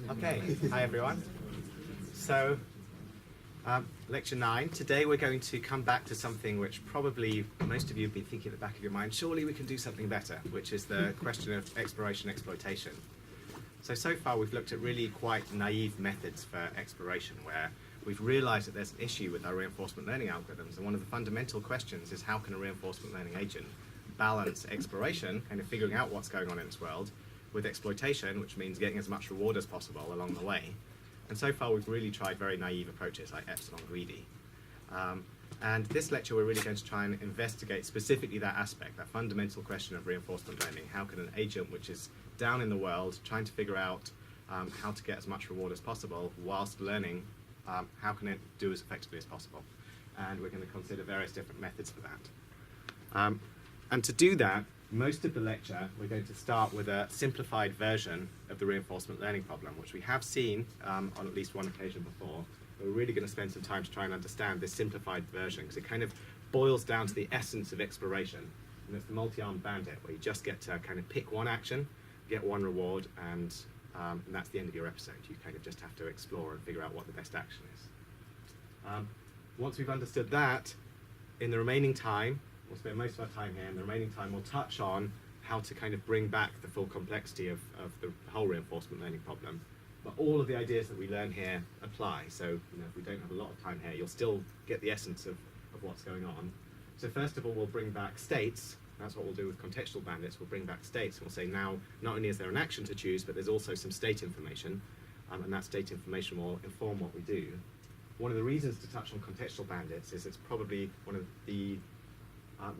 Okay, hi everyone. So, lecture 9. Today we're going to come back to something which probably most of you have been thinking at the back of your mind, surely we can do something better, which is the question of exploration exploitation. So far we've looked at really quite naive methods for exploration, where we've realized that there's an issue with our reinforcement learning algorithms, and one of the fundamental questions is how can a reinforcement learning agent balance exploration, kind of figuring out what's going on in this world, with exploitation, which means getting as much reward as possible along the way. And so far we've really tried very naive approaches like epsilon greedy. And this lecture we're really going to try and investigate specifically that aspect, that fundamental question of reinforcement learning. How can an agent which is down in the world trying to figure out how to get as much reward as possible whilst learning, how can it do as effectively as possible? And we're going to consider various different methods for that. And to do that, most of the lecture, we're going to start with a simplified version of the reinforcement learning problem, which we have seen on at least one occasion before. But we're really going to spend some time to try and understand this simplified version, because it kind of boils down to the essence of exploration. And it's the multi-armed bandit, where you just get to kind of pick one action, get one reward, and that's the end of your episode. You kind of just have to explore and figure out what the best action is. Once we've understood that, in the remaining time, we'll spend most of our time here, and the remaining time we'll touch on how to kind of bring back the full complexity of the whole reinforcement learning problem. But all of the ideas that we learn here apply, so if we don't have a lot of time here, you'll still get the essence of what's going on. So first of all, we'll bring back states. That's what we'll do with contextual bandits. We'll bring back states, and we'll say now, not only is there an action to choose, but there's also some state information, and that state information will inform what we do. One of the reasons to touch on contextual bandits is it's probably one of the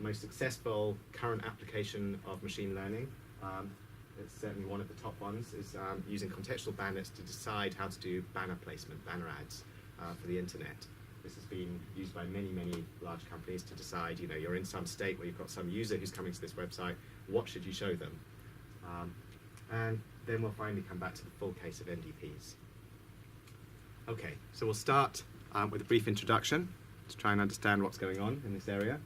most successful current application of machine learning. It's certainly one of the top ones, is using contextual bandits to decide how to do banner placement, banner ads for the internet. This has been used by many, many large companies to decide, you're in some state where you've got some user who's coming to this website, what should you show them? And then we'll finally come back to the full case of NDPs. Okay, so we'll start with a brief introduction to try and understand what's going on in this area.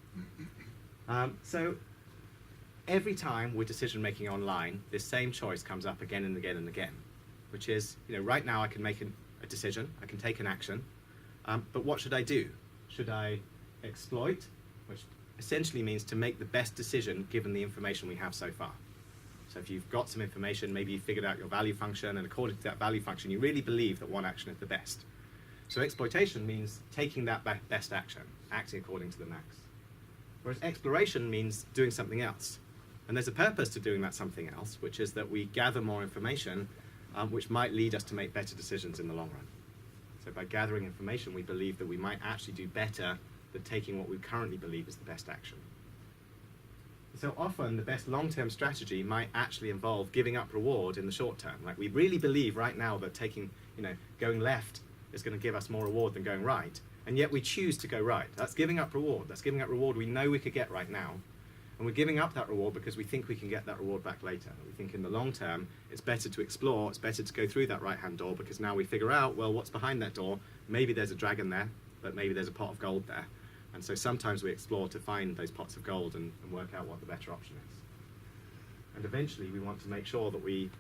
So every time we're decision making online, this same choice comes up again and again and again, which is, right now I can make a decision, I can take an action, but what should I do? Should I exploit, which essentially means to make the best decision given the information we have so far. So if you've got some information, maybe you figured out your value function, and according to that value function, you really believe that one action is the best. So exploitation means taking that best action, acting according to the max. Whereas exploration means doing something else. And there's a purpose to doing that something else, which is that we gather more information, which might lead us to make better decisions in the long run. So by gathering information, we believe that we might actually do better than taking what we currently believe is the best action. So often, the best long-term strategy might actually involve giving up reward in the short term. Like, we really believe right now that going left is going to give us more reward than going right. And yet we choose to go right. That's giving up reward. That's giving up reward we know we could get right now. And we're giving up that reward because we think we can get that reward back later. We think in the long term, it's better to explore, it's better to go through that right-hand door, because now we figure out, well, what's behind that door? Maybe there's a dragon there, but maybe there's a pot of gold there. And so sometimes we explore to find those pots of gold and work out what the better option is. And eventually we want to make sure that we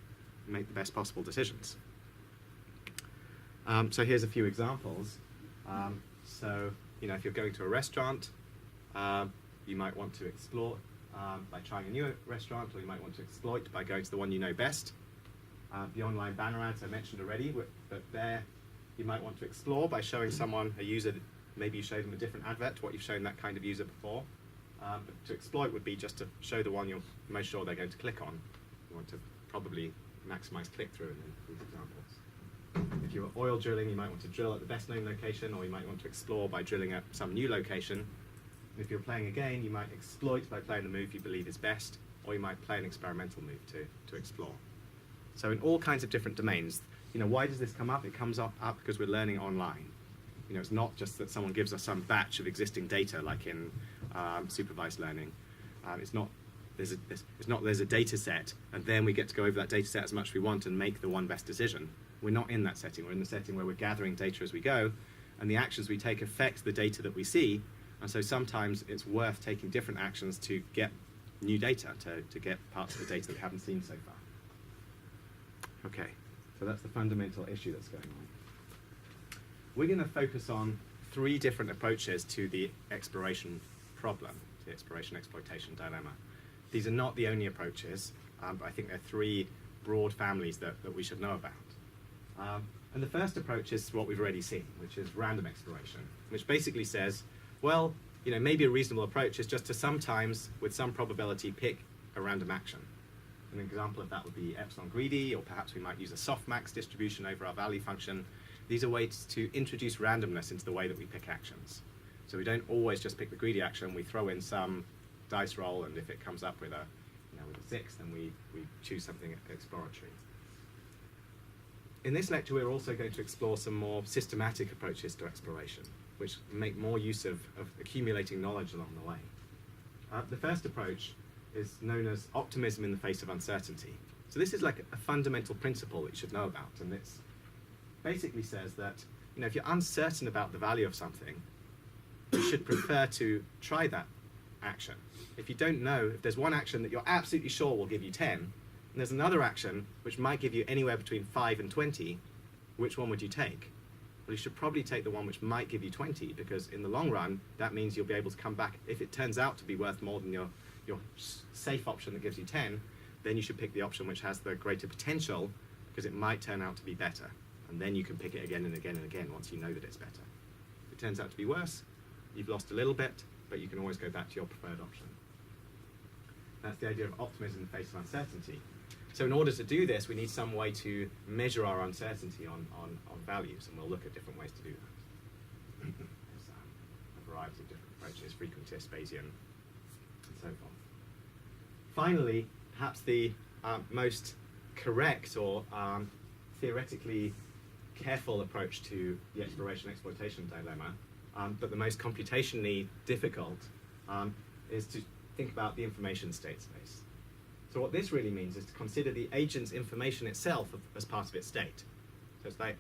make the best possible decisions. So here's a few examples. So, if you're going to a restaurant, you might want to explore by trying a new restaurant, or you might want to exploit by going to the one you know best. The online banner ads I mentioned already, but there you might want to explore by showing someone, a user, maybe you show them a different advert to what you've shown that kind of user before. But to exploit would be just to show the one you're most sure they're going to click on. You want to probably maximize click-through in these examples. If you're oil drilling, you might want to drill at the best known location, or you might want to explore by drilling at some new location. If you're playing a game, you might exploit by playing the move you believe is best, or you might play an experimental move to explore. So in all kinds of different domains, why does this come up? It comes up because we're learning online. It's not just that someone gives us some batch of existing data, like in supervised learning. It's not there's a data set, and then we get to go over that data set as much as we want and make the one best decision. We're not in that setting. We're in the setting where we're gathering data as we go, and the actions we take affect the data that we see, and so sometimes it's worth taking different actions to get new data, to get parts of the data that we haven't seen so far. Okay, So that's the fundamental issue that's going on. We're going to focus on 3 different approaches to the exploration problem, the exploration-exploitation dilemma. These are not the only approaches, but I think there are 3 broad families that we should know about. And the first approach is what we've already seen, which is random exploration, which basically says, well, maybe a reasonable approach is just to sometimes, with some probability, pick a random action. An example of that would be epsilon greedy, or perhaps we might use a softmax distribution over our value function. These are ways to introduce randomness into the way that we pick actions. So we don't always just pick the greedy action, we throw in some dice roll, and if it comes up with a 6, then we choose something exploratory. In this lecture, we're also going to explore some more systematic approaches to exploration, which make more use of accumulating knowledge along the way. The first approach is known as optimism in the face of uncertainty. So this is like a fundamental principle that you should know about, and it basically says that if you're uncertain about the value of something, you should prefer to try that action. If you don't know, if there's one action that you're absolutely sure will give you 10, and there's another action which might give you anywhere between 5 and 20, which one would you take? Well, you should probably take the one which might give you 20, because in the long run, that means you'll be able to come back. If it turns out to be worth more than your safe option that gives you 10, then you should pick the option which has the greater potential, because it might turn out to be better. And then you can pick it again and again and again once you know that it's better. If it turns out to be worse, you've lost a little bit, but you can always go back to your preferred option. That's the idea of optimism in the face of uncertainty. So in order to do this, we need some way to measure our uncertainty on values, and we'll look at different ways to do that. There's a variety of different approaches, frequentist, Bayesian, and so forth. Finally, perhaps the most correct or theoretically careful approach to the exploration-exploitation dilemma, but the most computationally difficult, is to think about the information state space. So what this really means is to consider the agent's information itself as part of its state. So it's like,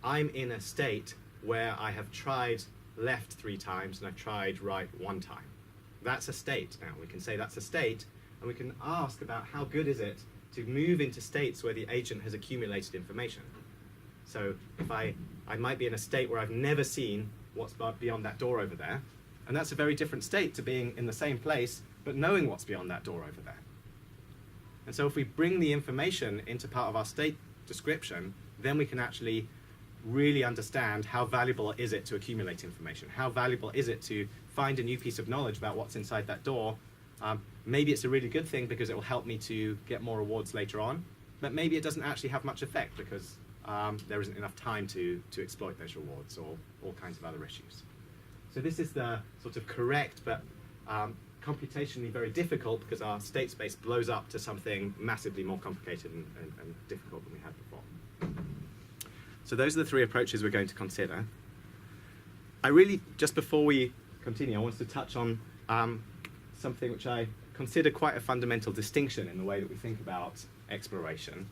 I'm in a state where I have tried left 3 times and I've tried right 1 time. That's a state now. We can say that's a state, and we can ask about how good is it to move into states where the agent has accumulated information. So if I might be in a state where I've never seen what's beyond that door over there, and that's a very different state to being in the same place but knowing what's beyond that door over there. And so if we bring the information into part of our state description, then we can actually really understand how valuable is it to accumulate information. How valuable is it to find a new piece of knowledge about what's inside that door? Maybe it's a really good thing because it will help me to get more rewards later on, but maybe it doesn't actually have much effect because there isn't enough time to exploit those rewards, or all kinds of other issues. So this is the sort of correct but computationally very difficult, because our state space blows up to something massively more complicated and difficult than we had before. So those are the 3 approaches we're going to consider. I really, just before we continue, I wanted to touch on something which I consider quite a fundamental distinction in the way that we think about exploration.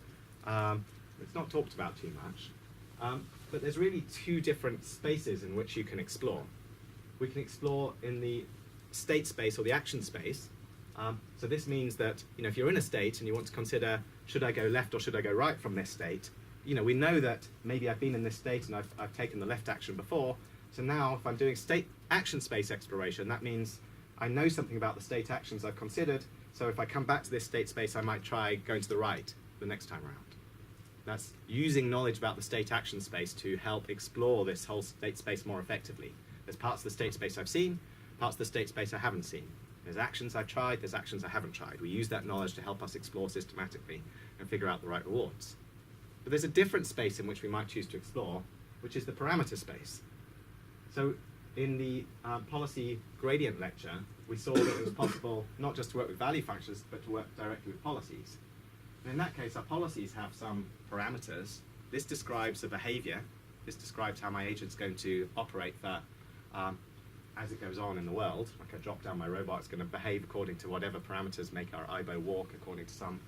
It's not talked about too much, but there's really 2 different spaces in which you can explore. We can explore in the state space or the action space. So this means that if you're in a state and you want to consider, should I go left or should I go right from this state, we know that maybe I've been in this state and I've taken the left action before. So now if I'm doing state action space exploration, that means I know something about the state actions I've considered. So if I come back to this state space, I might try going to the right the next time around. That's using knowledge about the state action space to help explore this whole state space more effectively. There's parts of the state space I've seen, parts of the state space I haven't seen. There's actions I've tried, there's actions I haven't tried. We use that knowledge to help us explore systematically and figure out the right rewards. But there's a different space in which we might choose to explore, which is the parameter space. So in the policy gradient lecture, we saw that it was possible not just to work with value functions, but to work directly with policies. And in that case, our policies have some parameters. This describes a behavior. This describes how my agent's going to operate for as it goes on in the world. Like I drop down my robot, it's going to behave according to whatever parameters make our IBO walk according to some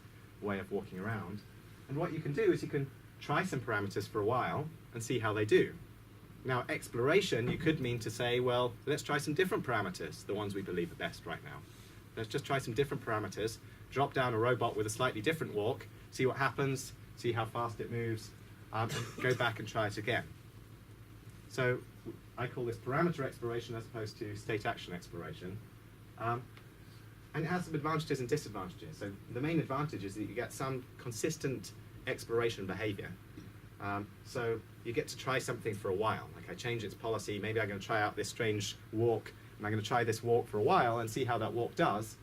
way of walking around. And what you can do is you can try some parameters for a while and see how they do. Now, exploration, you could mean to say, well, let's try some different parameters, the ones we believe are best right now. Let's just try some different parameters, drop down a robot with a slightly different walk, see what happens, see how fast it moves, and go back and try it again. So I call this parameter exploration as opposed to state action exploration. And it has some advantages and disadvantages. So the main advantage is that you get some consistent exploration behavior. So you get to try something for a while. Like I change its policy, maybe I'm going to try out this strange walk, and I'm going to try this walk for a while and see how that walk does.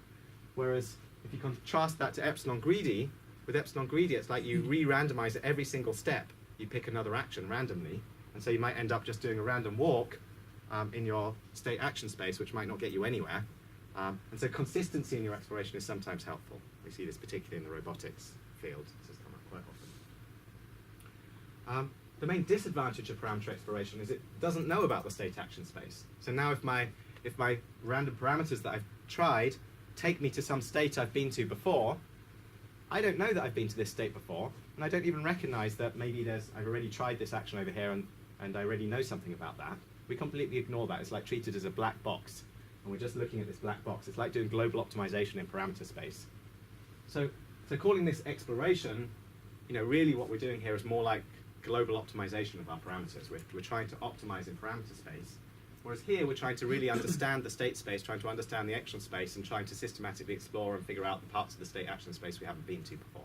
Whereas if you contrast that to epsilon greedy, with epsilon greedy it's like you re-randomize at every single step. You pick another action randomly, and so you might end up just doing a random walk in your state action space, which might not get you anywhere. And so consistency in your exploration is sometimes helpful. We see this particularly in the robotics field. This has come up quite often. The main disadvantage of parameter exploration is it doesn't know about the state action space. So now if my random parameters that I've tried take me to some state I've been to before, I don't know that I've been to this state before, and I don't even recognize that maybe I've already tried this action over here and I already know something about that. We completely ignore that. It's like treated as a black box, and we're just looking at this black box. It's like doing global optimization in parameter space. So calling this exploration, really what we're doing here is more like global optimization of our parameters. We're trying to optimize in parameter space. Whereas here we're trying to really understand the state space, trying to understand the action space, and trying to systematically explore and figure out the parts of the state action space we haven't been to before.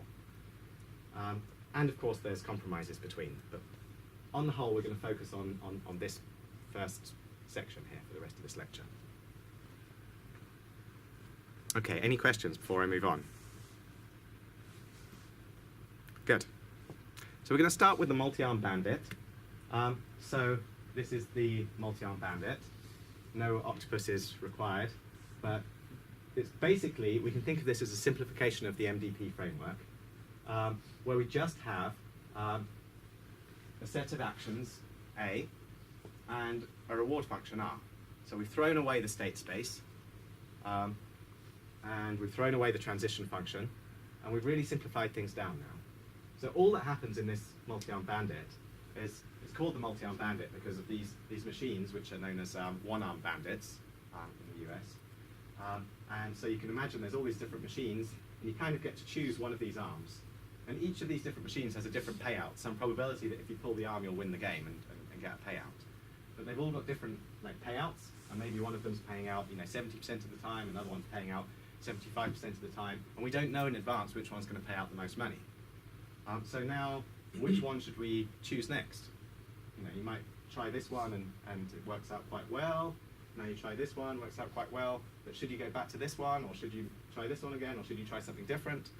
And of course there's compromises between. But on the whole, we're going to focus on this first section here for the rest of this lecture. Okay, any questions before I move on? Good. So we're going to start with the multi-arm bandit. So this is the multi-arm bandit. No octopuses required, but it's basically, we can think of this as a simplification of the MDP framework, where we just have a set of actions, A, and a reward function, R. So we've thrown away the state space, and we've thrown away the transition function, and we've really simplified things down now. So all that happens in this multi-arm bandit is, it's called the multi-arm bandit because of these machines, which are known as one-arm bandits in the US. And so you can imagine there's all these different machines, and you kind of get to choose one of these arms. And each of these different machines has a different payout, some probability that if you pull the arm, you'll win the game and get a payout. But they've all got different payouts, and maybe one of them's paying out 70% of the time, another one's paying out 75% of the time, and we don't know in advance which one's going to pay out the most money. So now, which one should we choose next? You might try this one and it works out quite well. Now you try this one, works out quite well. But should you go back to this one, or should you try this one again, or should you try something different?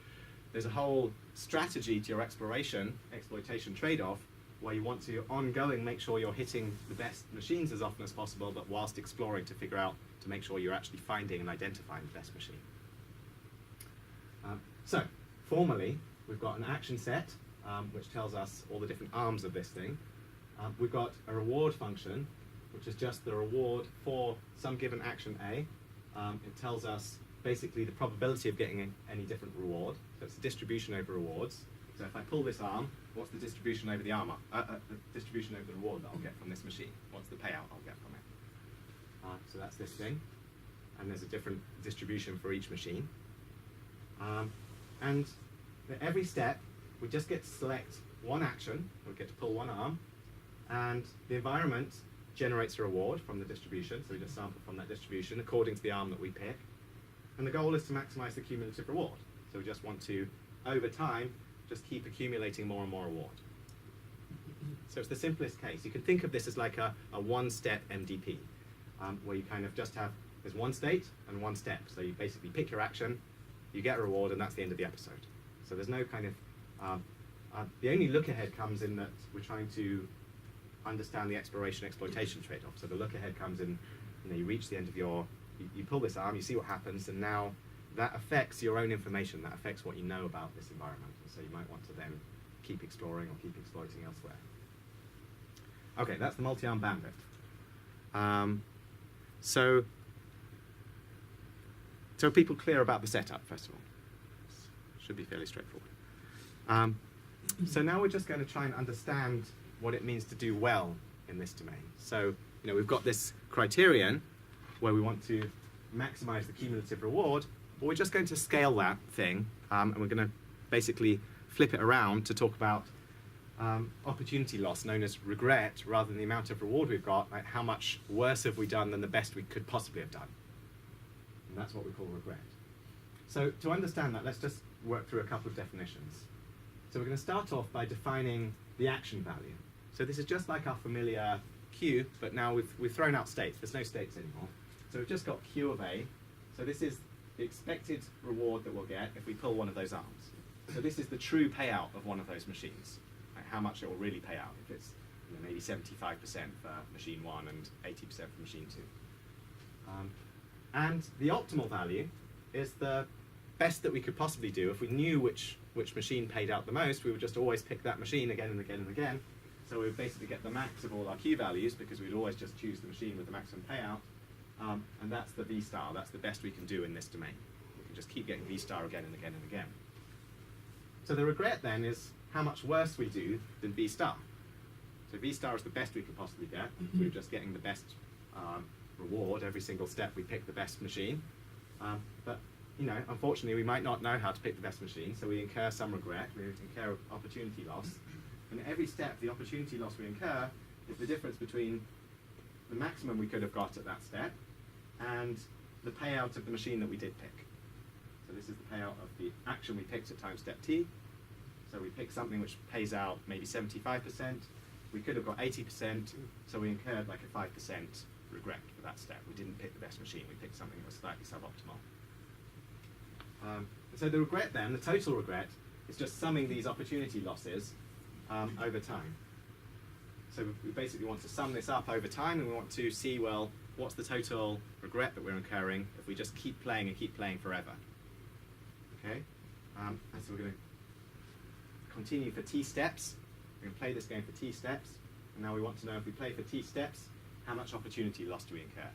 There's a whole strategy to your exploitation trade-off, where you want to ongoing make sure you're hitting the best machines as often as possible, but whilst exploring to figure out, to make sure you're actually finding and identifying the best machine. So, formally, we've got an action set, which tells us all the different arms of this thing. We've got a reward function, which is just the reward for some given action A. It tells us basically the probability of getting any different reward. So it's a distribution over rewards. So if I pull this arm, what's the distribution over the armor? The distribution over the reward that I'll get from this machine. What's the payout I'll get from it? So that's this thing. And there's a different distribution for each machine. And at every step, we just get to select one action. We get to pull one arm. And the environment generates a reward from the distribution. So we just sample from that distribution according to the arm that we pick. And the goal is to maximize the cumulative reward. So we just want to, over time, just keep accumulating more and more reward. So it's the simplest case. You can think of this as like a one-step MDP, where you kind of just have, there's one state and one step. So you basically pick your action, you get a reward, and that's the end of the episode. So there's no kind of, the only look ahead comes in that we're trying to understand the exploration-exploitation trade-off. So the look ahead comes in, you reach the end of your, you pull this arm, you see what happens, and now that affects your own information, that affects what you know about this environment. And so you might want to then keep exploring or keep exploiting elsewhere. Okay, that's the multi-arm bandit. So are people clear about the setup, first of all? Should be fairly straightforward. So now we're just going to try and understand what it means to do well in this domain. So, we've got this criterion where we want to maximize the cumulative reward, but we're just going to scale that thing, and we're going to basically flip it around to talk about opportunity loss, known as regret, rather than the amount of reward we've got, like how much worse have we done than the best we could possibly have done. And that's what we call regret. So to understand that, let's just work through a couple of definitions. So we're going to start off by defining the action value. So this is just like our familiar Q, but now we've thrown out states. There's no states anymore. So we've just got Q of A. So this is the expected reward that we'll get if we pull one of those arms. So this is the true payout of one of those machines, like how much it will really pay out if it's maybe 75% for machine 1 and 80% for machine 2. And the optimal value is the best that we could possibly do. If we knew which machine paid out the most, we would just always pick that machine again and again and again. So we would basically get the max of all our Q values because we'd always just choose the machine with the maximum payout. And that's the V star. That's the best we can do in this domain. We can just keep getting V star again and again and again. So the regret then is how much worse we do than V star. So V star is the best we could possibly get. We're just getting the best reward every single step. We pick the best machine. But unfortunately, we might not know how to pick the best machine, so we incur some regret. We incur opportunity loss. And at every step, the opportunity loss we incur is the difference between the maximum we could have got at that step and the payout of the machine that we did pick. So this is the payout of the action we picked at time step t. So we pick something which pays out maybe 75%. We could have got 80%, so we incurred like a 5% regret for that step. We didn't pick the best machine, we picked something that was slightly suboptimal. So the regret then, the total regret, is just summing these opportunity losses over time. So we basically want to sum this up over time, and we want to see, well, what's the total regret that we're incurring if we just keep playing and keep playing forever. Okay? And so we're going to continue for t steps. We're going to play this game for t steps, and now we want to know if we play for t steps, how much opportunity loss do we incur?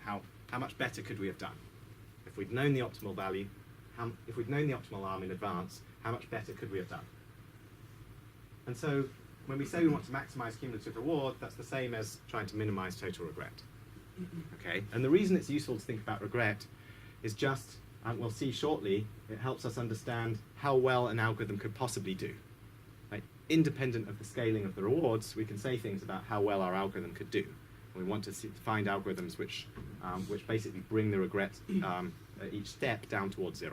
How much better could we have done? If we'd known the optimal value, if we'd known the optimal arm in advance, how much better could we have done? And so when we say we want to maximize cumulative reward, that's the same as trying to minimize total regret. Okay? And the reason it's useful to think about regret is just, we'll see shortly, it helps us understand how well an algorithm could possibly do. Like, independent of the scaling of the rewards, we can say things about how well our algorithm could do. And we want to find algorithms which basically bring the regret at each step down towards 0.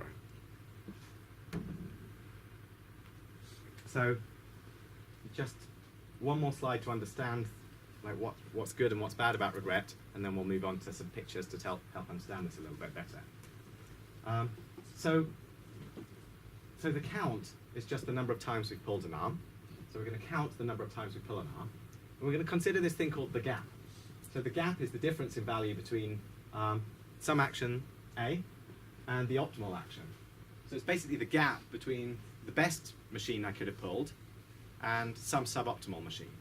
So just one more slide to understand like what's good and what's bad about regret, and then we'll move on to some pictures to help understand this a little bit better. So the count is just the number of times we've pulled an arm. So we're going to count the number of times we pull an arm. And we're going to consider this thing called the gap. So the gap is the difference in value between some action A and the optimal action. So it's basically the gap between the best machine I could have pulled and some suboptimal machine.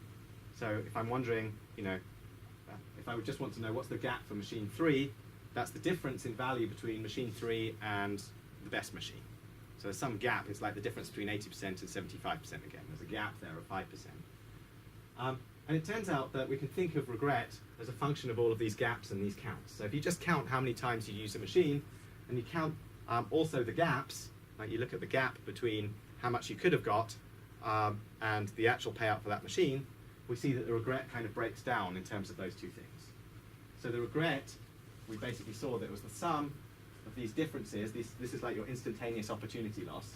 So if I'm wondering, if I would just want to know what's the gap for machine 3, that's the difference in value between machine 3 and the best machine. So there's some gap. It's like the difference between 80% and 75% again. There's a gap there of 5%. And it turns out that we can think of regret as a function of all of these gaps and these counts. So if you just count how many times you use a machine, and you count also the gaps, like you look at the gap between how much you could have got and the actual payout for that machine, we see that the regret kind of breaks down in terms of those two things. So the regret, we basically saw that it was the sum of these differences. This is like your instantaneous opportunity loss,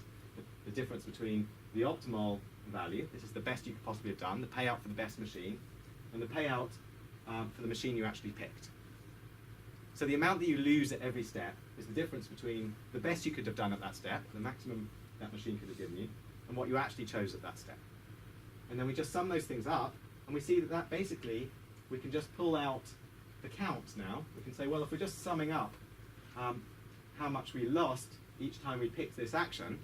the difference between the optimal value, this is the best you could possibly have done, the payout for the best machine, and the payout for the machine you actually picked. So the amount that you lose at every step is the difference between the best you could have done at that step, the maximum that machine could have given you, and what you actually chose at that step. And then we just sum those things up, and we see that basically, we can just pull out the counts now. We can say, well, if we're just summing up how much we lost each time we picked this action,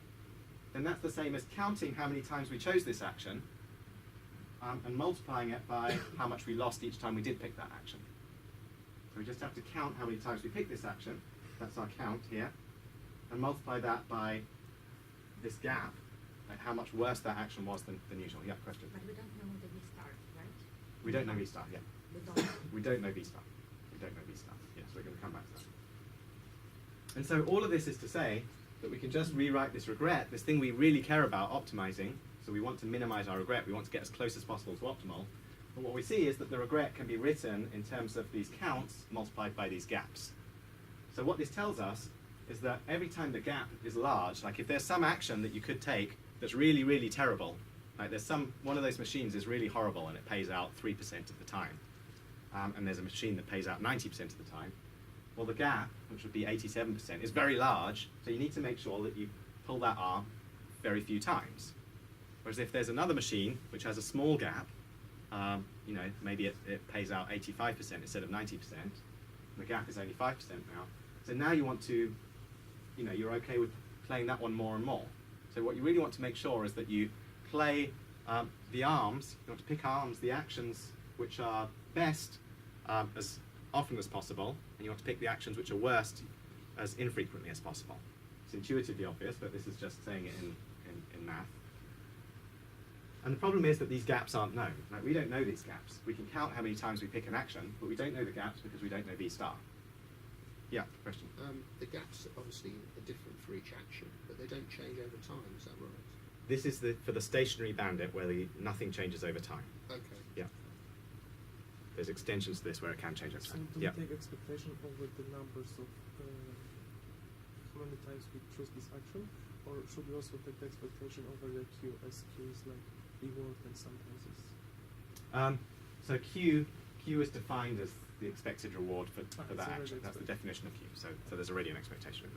then that's the same as counting how many times we chose this action and multiplying it by how much we lost each time we did pick that action. So we just have to count how many times we picked this action, that's our count here, and multiply that by this gap, like how much worse that action was than usual. Yeah, question? But we don't know the V star, right? We don't know V star, yeah. We We don't know V star. We don't know V star. Yes, we're going to come back to that. And so all of this is to say that we can just rewrite this regret, this thing we really care about optimizing, so we want to minimize our regret, we want to get as close as possible to optimal. But what we see is that the regret can be written in terms of these counts multiplied by these gaps. So what this tells us is that every time the gap is large, like if there's some action that you could take that's really, really terrible, like there's one of those machines is really horrible and it pays out 3% of the time, and there's a machine that pays out 90% of the time, well the gap, which would be 87%, is very large, so you need to make sure that you pull that arm very few times. Whereas if there's another machine which has a small gap, you know, maybe it pays out 85% instead of 90%, the gap is only 5% now. So now you want to, you know, you're okay with playing that one more and more. So what you really want to make sure is that you play the arms, you want to pick arms, the actions which are best as often as possible, and you want to pick the actions which are worst as infrequently as possible. It's intuitively obvious, but this is just saying it in math. And the problem is that these gaps aren't known. Like, we don't know these gaps. We can count how many times we pick an action, but we don't know the gaps because we don't know V star. Yeah, question? The gaps obviously are different for each action, but they don't change over time, is that right? This is for the stationary bandit where nothing changes over time. Okay. Yeah. There's extensions to this where it can change over So time. do Yeah. we take expectation over the numbers of how many times we choose this action, or should we also take the expectation over the Q, as Q is like reward and sometimes it's... So Q is defined as the expected reward for it's that already action. That's the expected. definition of Q. So there's already an expectation in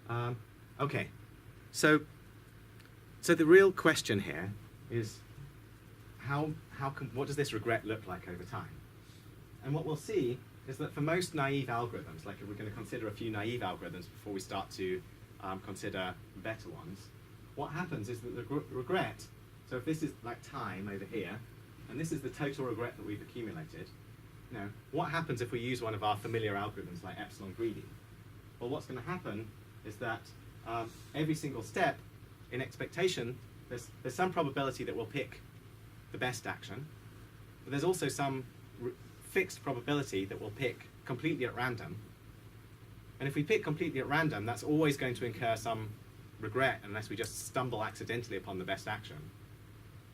there. Yeah. Okay. So the real question here is what does this regret look like over time? And what we'll see is that for most naive algorithms, like if we're going to consider a few naive algorithms before we start to consider better ones, what happens is that the regret, so if this is like time over here, and this is the total regret that we've accumulated, you know, what happens if we use one of our familiar algorithms like epsilon greedy? Well, what's going to happen is that every single step in expectation, there's some probability that we'll pick the best action, but there's also some fixed probability that we'll pick completely at random. And if we pick completely at random, that's always going to incur some regret unless we just stumble accidentally upon the best action.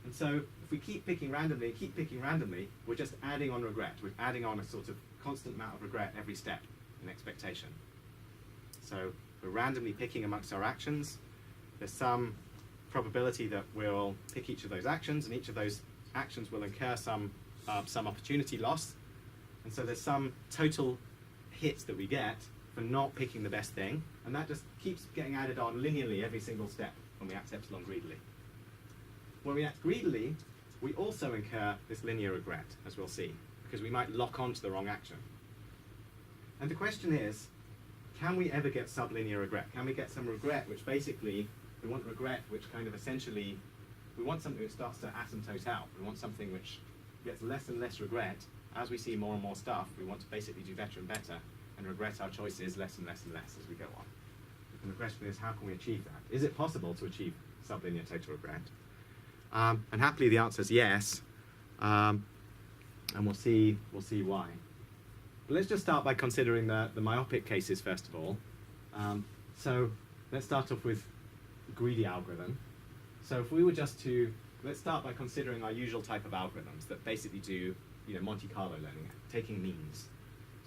And so if we keep picking randomly, we're just adding on regret. We're adding on a sort of constant amount of regret every step in expectation. So we're randomly picking amongst our actions. There's some probability that we'll pick each of those actions, and each of those actions will incur some opportunity loss. And so there's some total hits that we get for not picking the best thing, and that just keeps getting added on linearly every single step when we act epsilon greedily. When we act greedily, we also incur this linear regret, as we'll see, because we might lock onto the wrong action. And the question is, can we ever get sublinear regret? Can we get some regret which basically, we want regret which kind of essentially, we want something that starts to asymptote out. We want something which gets less and less regret. As we see more and more stuff, we want to basically do better and better and regret our choices less and less and less as we go on. And the question is, how can we achieve that? Is it possible to achieve sublinear total regret? And happily the answer is yes, and we'll see why. But let's just start by considering the myopic cases first of all. So let's start off with greedy algorithm. So if we were just to, let's start by considering our usual type of algorithms that basically do, you know, Monte Carlo learning, taking means.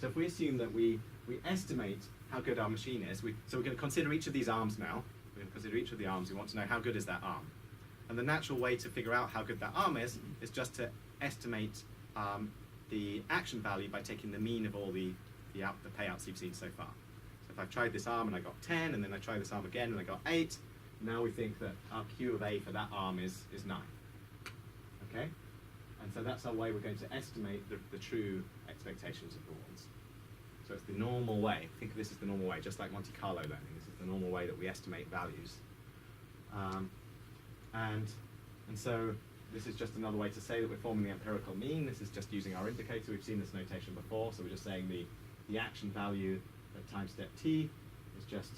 So if we assume that we estimate how good our machine is, so we're going to consider each of these arms now. We're going to consider each of the arms. We want to know how good is that arm. And the natural way to figure out how good that arm is just to estimate the action value by taking the mean of all the payouts you've seen so far. So if I've tried this arm and I got 10, and then I try this arm again and I got 8, now we think that our Q of A for that arm is 9. Okay? And so that's our way we're going to estimate the true expectations of rewards. So it's the normal way. Think of this as the normal way, just like Monte Carlo learning. This is the normal way that we estimate values. And so this is just another way to say that we're forming the empirical mean. This is just using our indicator. We've seen this notation before, so we're just saying the action value at time step t is just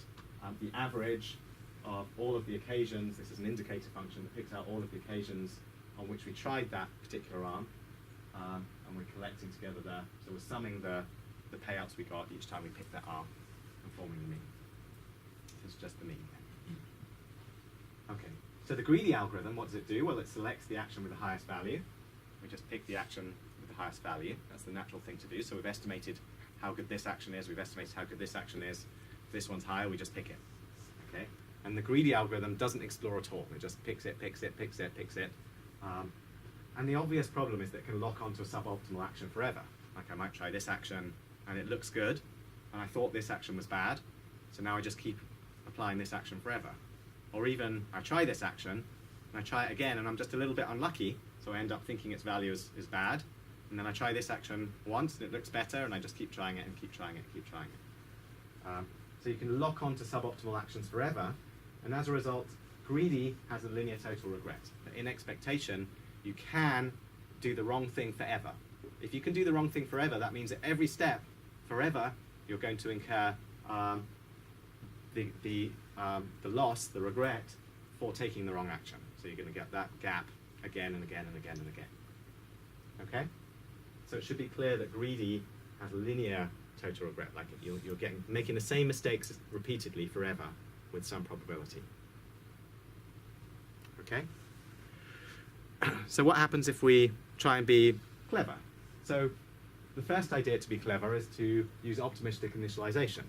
the average of all of the occasions. This is an indicator function that picks out all of the occasions on which we tried that particular arm, and we're collecting together so we're summing the payouts we got each time we picked that arm and forming the mean. is just the mean. Okay, so the greedy algorithm, what does it do? Well, it selects the action with the highest value. We just pick the action with the highest value. That's the natural thing to do. So we've estimated how good this action is. We've estimated how good this action is. If this one's higher, we just pick it. Okay, and the greedy algorithm doesn't explore at all. It just picks it, picks it, picks it, picks it. And the obvious problem is that it can lock onto a suboptimal action forever. Like I might try this action and it looks good, and I thought this action was bad, so now I just keep applying this action forever. Or even I try this action and I try it again and I'm just a little bit unlucky, so I end up thinking its value is bad, and then I try this action once and it looks better, and I just keep trying it and keep trying it and keep trying it. So you can lock onto suboptimal actions forever, and as a result, greedy has a linear total regret. But in expectation, you can do the wrong thing forever. If you can do the wrong thing forever, that means at every step, forever, you're going to incur the loss, the regret, for taking the wrong action. So you're going to get that gap again and again and again and again. Okay? So it should be clear that greedy has a linear total regret, like you're making the same mistakes repeatedly forever with some probability. Okay? So what happens if we try and be clever? So the first idea to be clever is to use optimistic initialization.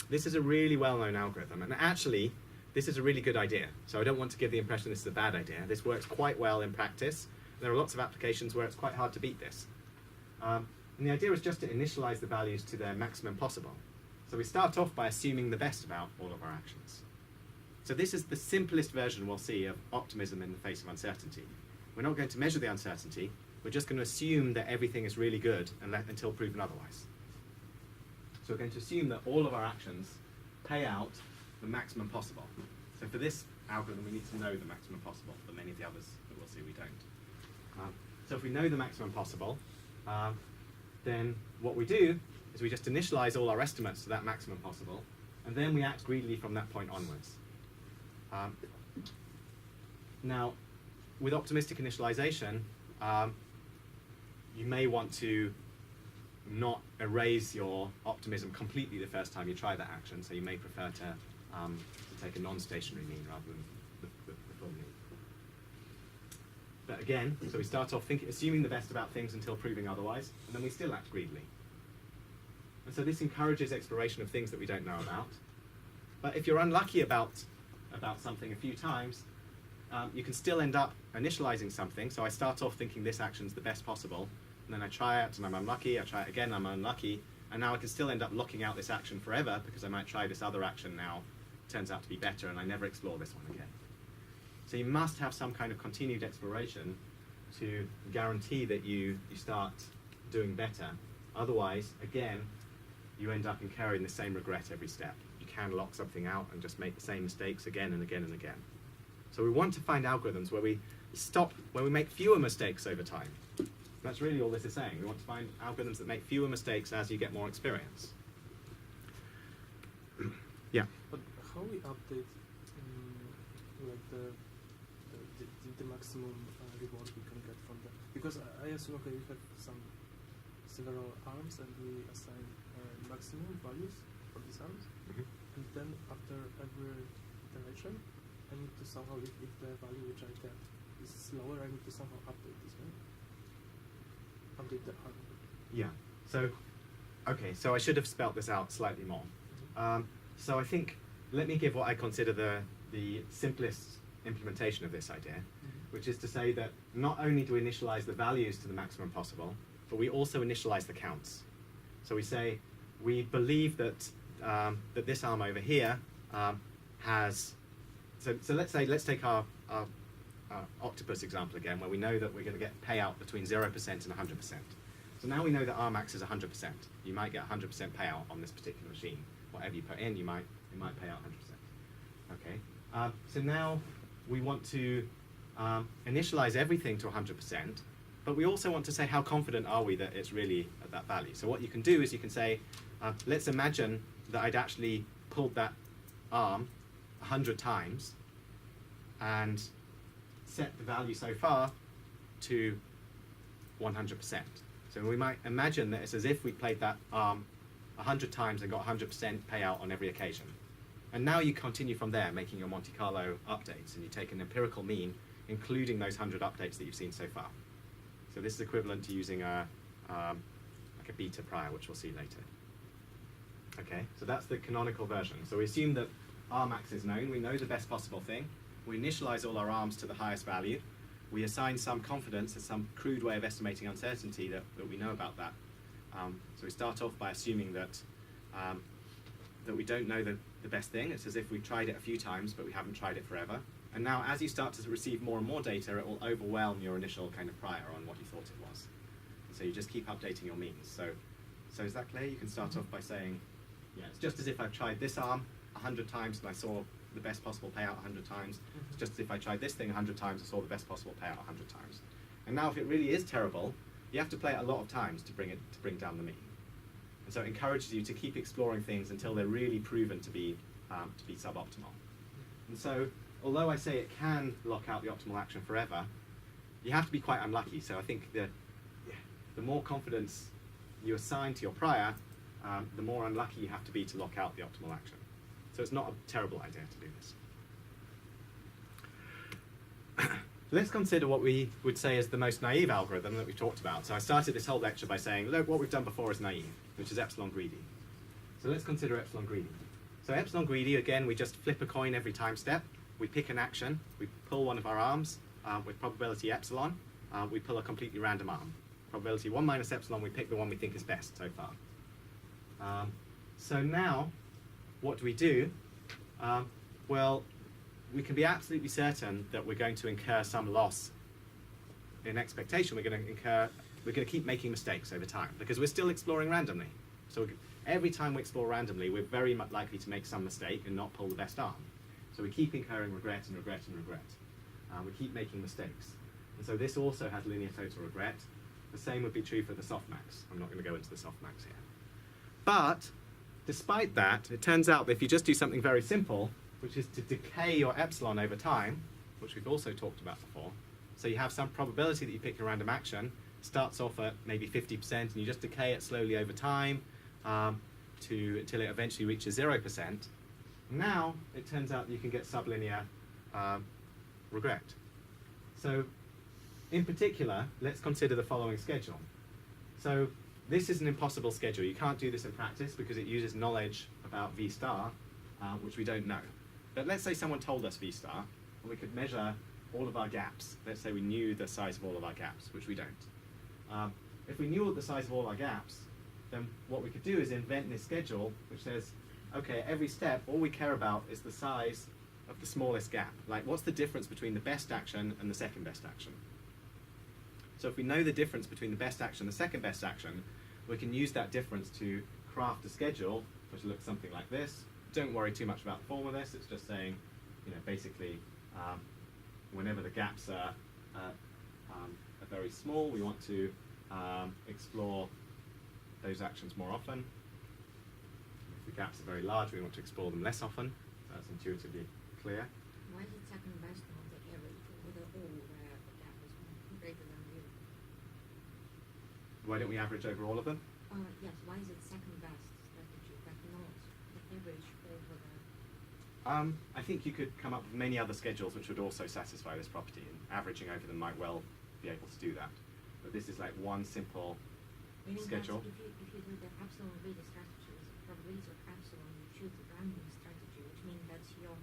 This is a really well-known algorithm, and actually this is a really good idea. So I don't want to give the impression this is a bad idea. This works quite well in practice. There are lots of applications where it's quite hard to beat this. And the idea is just to initialize the values to their maximum possible. So we start off by assuming the best about all of our actions. So this is the simplest version we'll see of optimism in the face of uncertainty. We're not going to measure the uncertainty. We're just going to assume that everything is really good until proven otherwise. So we're going to assume that all of our actions pay out the maximum possible. So for this algorithm, we need to know the maximum possible. For many of the others that we'll see, we don't. So if we know the maximum possible, then what we do is we just initialize all our estimates to that maximum possible, and then we act greedily from that point onwards. Now, with optimistic initialization, you may want to not erase your optimism completely the first time you try that action, so you may prefer to take a non-stationary mean rather than the full mean. But again, so we start off assuming the best about things until proving otherwise, and then we still act greedily. And so this encourages exploration of things that we don't know about. But if you're unlucky about something a few times, you can still end up initializing something. So I start off thinking this action's the best possible, and then I try it and I'm unlucky, I try it again, I'm unlucky, and now I can still end up locking out this action forever because I might try this other action now, turns out to be better, and I never explore this one again. So you must have some kind of continued exploration to guarantee that you start doing better. Otherwise, again, you end up incurring the same regret every step. You can lock something out and just make the same mistakes again and again and again. So we want to find algorithms where we make fewer mistakes over time. That's really all this is saying. We want to find algorithms that make fewer mistakes as you get more experience. Yeah. But how we update like the maximum reward we can get from that? Because I assume, okay, we have several arms and we assign maximum values for these arms, and then after every iteration, I need to somehow, if the value which I get is lower, I need to somehow update this, right? Update the arm. Yeah. So, okay. So I should have spelt this out slightly more. So I think let me give what I consider the simplest implementation of this idea, which is to say that not only do we initialize the values to the maximum possible, but we also initialize the counts. So we say we believe that that this arm over here has. So let's take our octopus example again, where we know that we're going to get payout between 0% and 100%. So now we know that our max is 100%. You might get 100% payout on this particular machine. Whatever you put in, it might pay out 100%. Okay. So now we want to initialize everything to 100%, but we also want to say how confident are we that it's really at that value. So what you can do is you can say, let's imagine that I'd actually pulled that arm 100 times and set the value so far to 100%. So we might imagine that it's as if we played that arm 100 times and got 100% payout on every occasion. And now you continue from there, making your Monte Carlo updates, and you take an empirical mean, including those 100 updates that you've seen so far. So this is equivalent to using like a beta prior, which we'll see later. Okay, so that's the canonical version. So we assume that Rmax is known. We know the best possible thing. We initialize all our arms to the highest value. We assign some confidence as some crude way of estimating uncertainty that we know about that. So we start off by assuming that that we don't know the best thing. It's as if we've tried it a few times, but we haven't tried it forever. And now, as you start to receive more and more data, it will overwhelm your initial kind of prior on what you thought it was. And so you just keep updating your means. So is that clear? You can start off by saying, yeah, it's just as if I've tried this arm 100 times and I saw the best possible payout 100 times. It's just as if I tried this thing 100 times and saw the best possible payout 100 times. And now, if it really is terrible, you have to play it a lot of times to bring down the mean. And so it encourages you to keep exploring things until they're really proven to be suboptimal. And so, although I say it can lock out the optimal action forever, you have to be quite unlucky. So I think the more confidence you assign to your prior, the more unlucky you have to be to lock out the optimal action. So it's not a terrible idea to do this. Let's consider what we would say is the most naive algorithm that we've talked about. So I started this whole lecture by saying, look, what we've done before is naive, which is epsilon greedy. So let's consider epsilon greedy. So epsilon greedy, again, we just flip a coin every time step. We pick an action, we pull one of our arms with probability epsilon, we pull a completely random arm. Probability 1 minus epsilon, we pick the one we think is best so far. So now, what do we do? Well, we can be absolutely certain that we're going to incur some loss in expectation. We're going to keep making mistakes over time because we're still exploring randomly. So every time we explore randomly, we're very much likely to make some mistake and not pull the best arm. So we keep incurring regret and regret and regret. We keep making mistakes. And so this also has linear total regret. The same would be true for the softmax. I'm not going to go into the softmax here. But despite that, it turns out that if you just do something very simple, which is to decay your epsilon over time, which we've also talked about before. So you have some probability that you pick a random action, starts off at maybe 50%, and you just decay it slowly over time until it eventually reaches 0%. Now, it turns out that you can get sublinear regret. So, in particular, let's consider the following schedule. So, this is an impossible schedule. You can't do this in practice because it uses knowledge about V star, which we don't know. But let's say someone told us V star, and we could measure all of our gaps. Let's say we knew the size of all of our gaps, which we don't. If we knew the size of all our gaps, then what we could do is invent this schedule which says, okay, at every step, all we care about is the size of the smallest gap. Like, what's the difference between the best action and the second best action? So if we know the difference between the best action and the second best action, we can use that difference to craft a schedule which looks something like this. Don't worry too much about the form of this. It's just saying, basically, whenever the gaps are very small, we want to explore those actions more often. If the gaps are very large, we want to explore them less often. That's intuitively clear. Why is it second best not the average or the whole where the gap is greater than zero? Why don't we average over all of them? Yes, why is it second best strategy, but not the average over the... I think you could come up with many other schedules which would also satisfy this property, and averaging over them might well be able to do that. But this is like one simple Meaning schedule. that if you do the epsilon greedy strategy, the probability of epsilon, you choose the random strategy, which means that your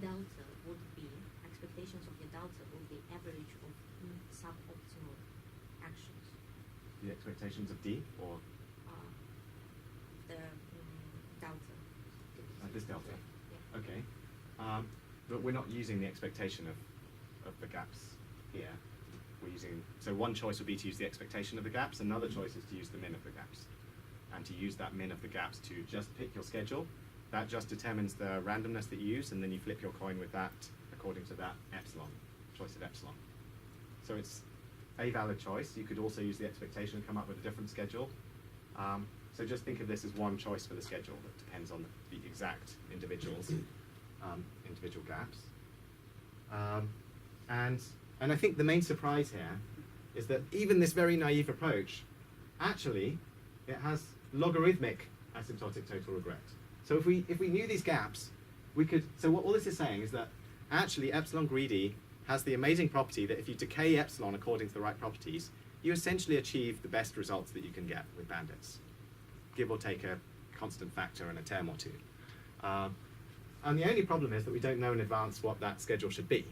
delta would be, expectations of your delta would be average of suboptimal actions. The expectations of D, or The delta. this delta. Yeah. Okay. But we're not using the expectation of the gaps here. We're using, so one choice would be to use the expectation of the gaps, another choice is to use the min of the gaps. And to use that min of the gaps to just pick your schedule, that just determines the randomness that you use, and then you flip your coin with that according to that epsilon, choice of epsilon. So it's a valid choice. You could also use the expectation and come up with a different schedule. So just think of this as one choice for the schedule that depends on the exact individuals, individual gaps. And I think the main surprise here is that even this very naive approach, actually, it has logarithmic asymptotic total regret. So if we knew these gaps, we could, so what all this is saying is that actually epsilon greedy has the amazing property that if you decay epsilon according to the right properties, you essentially achieve the best results that you can get with bandits, give or take a constant factor and a term or two. And the only problem is that we don't know in advance what that schedule should be.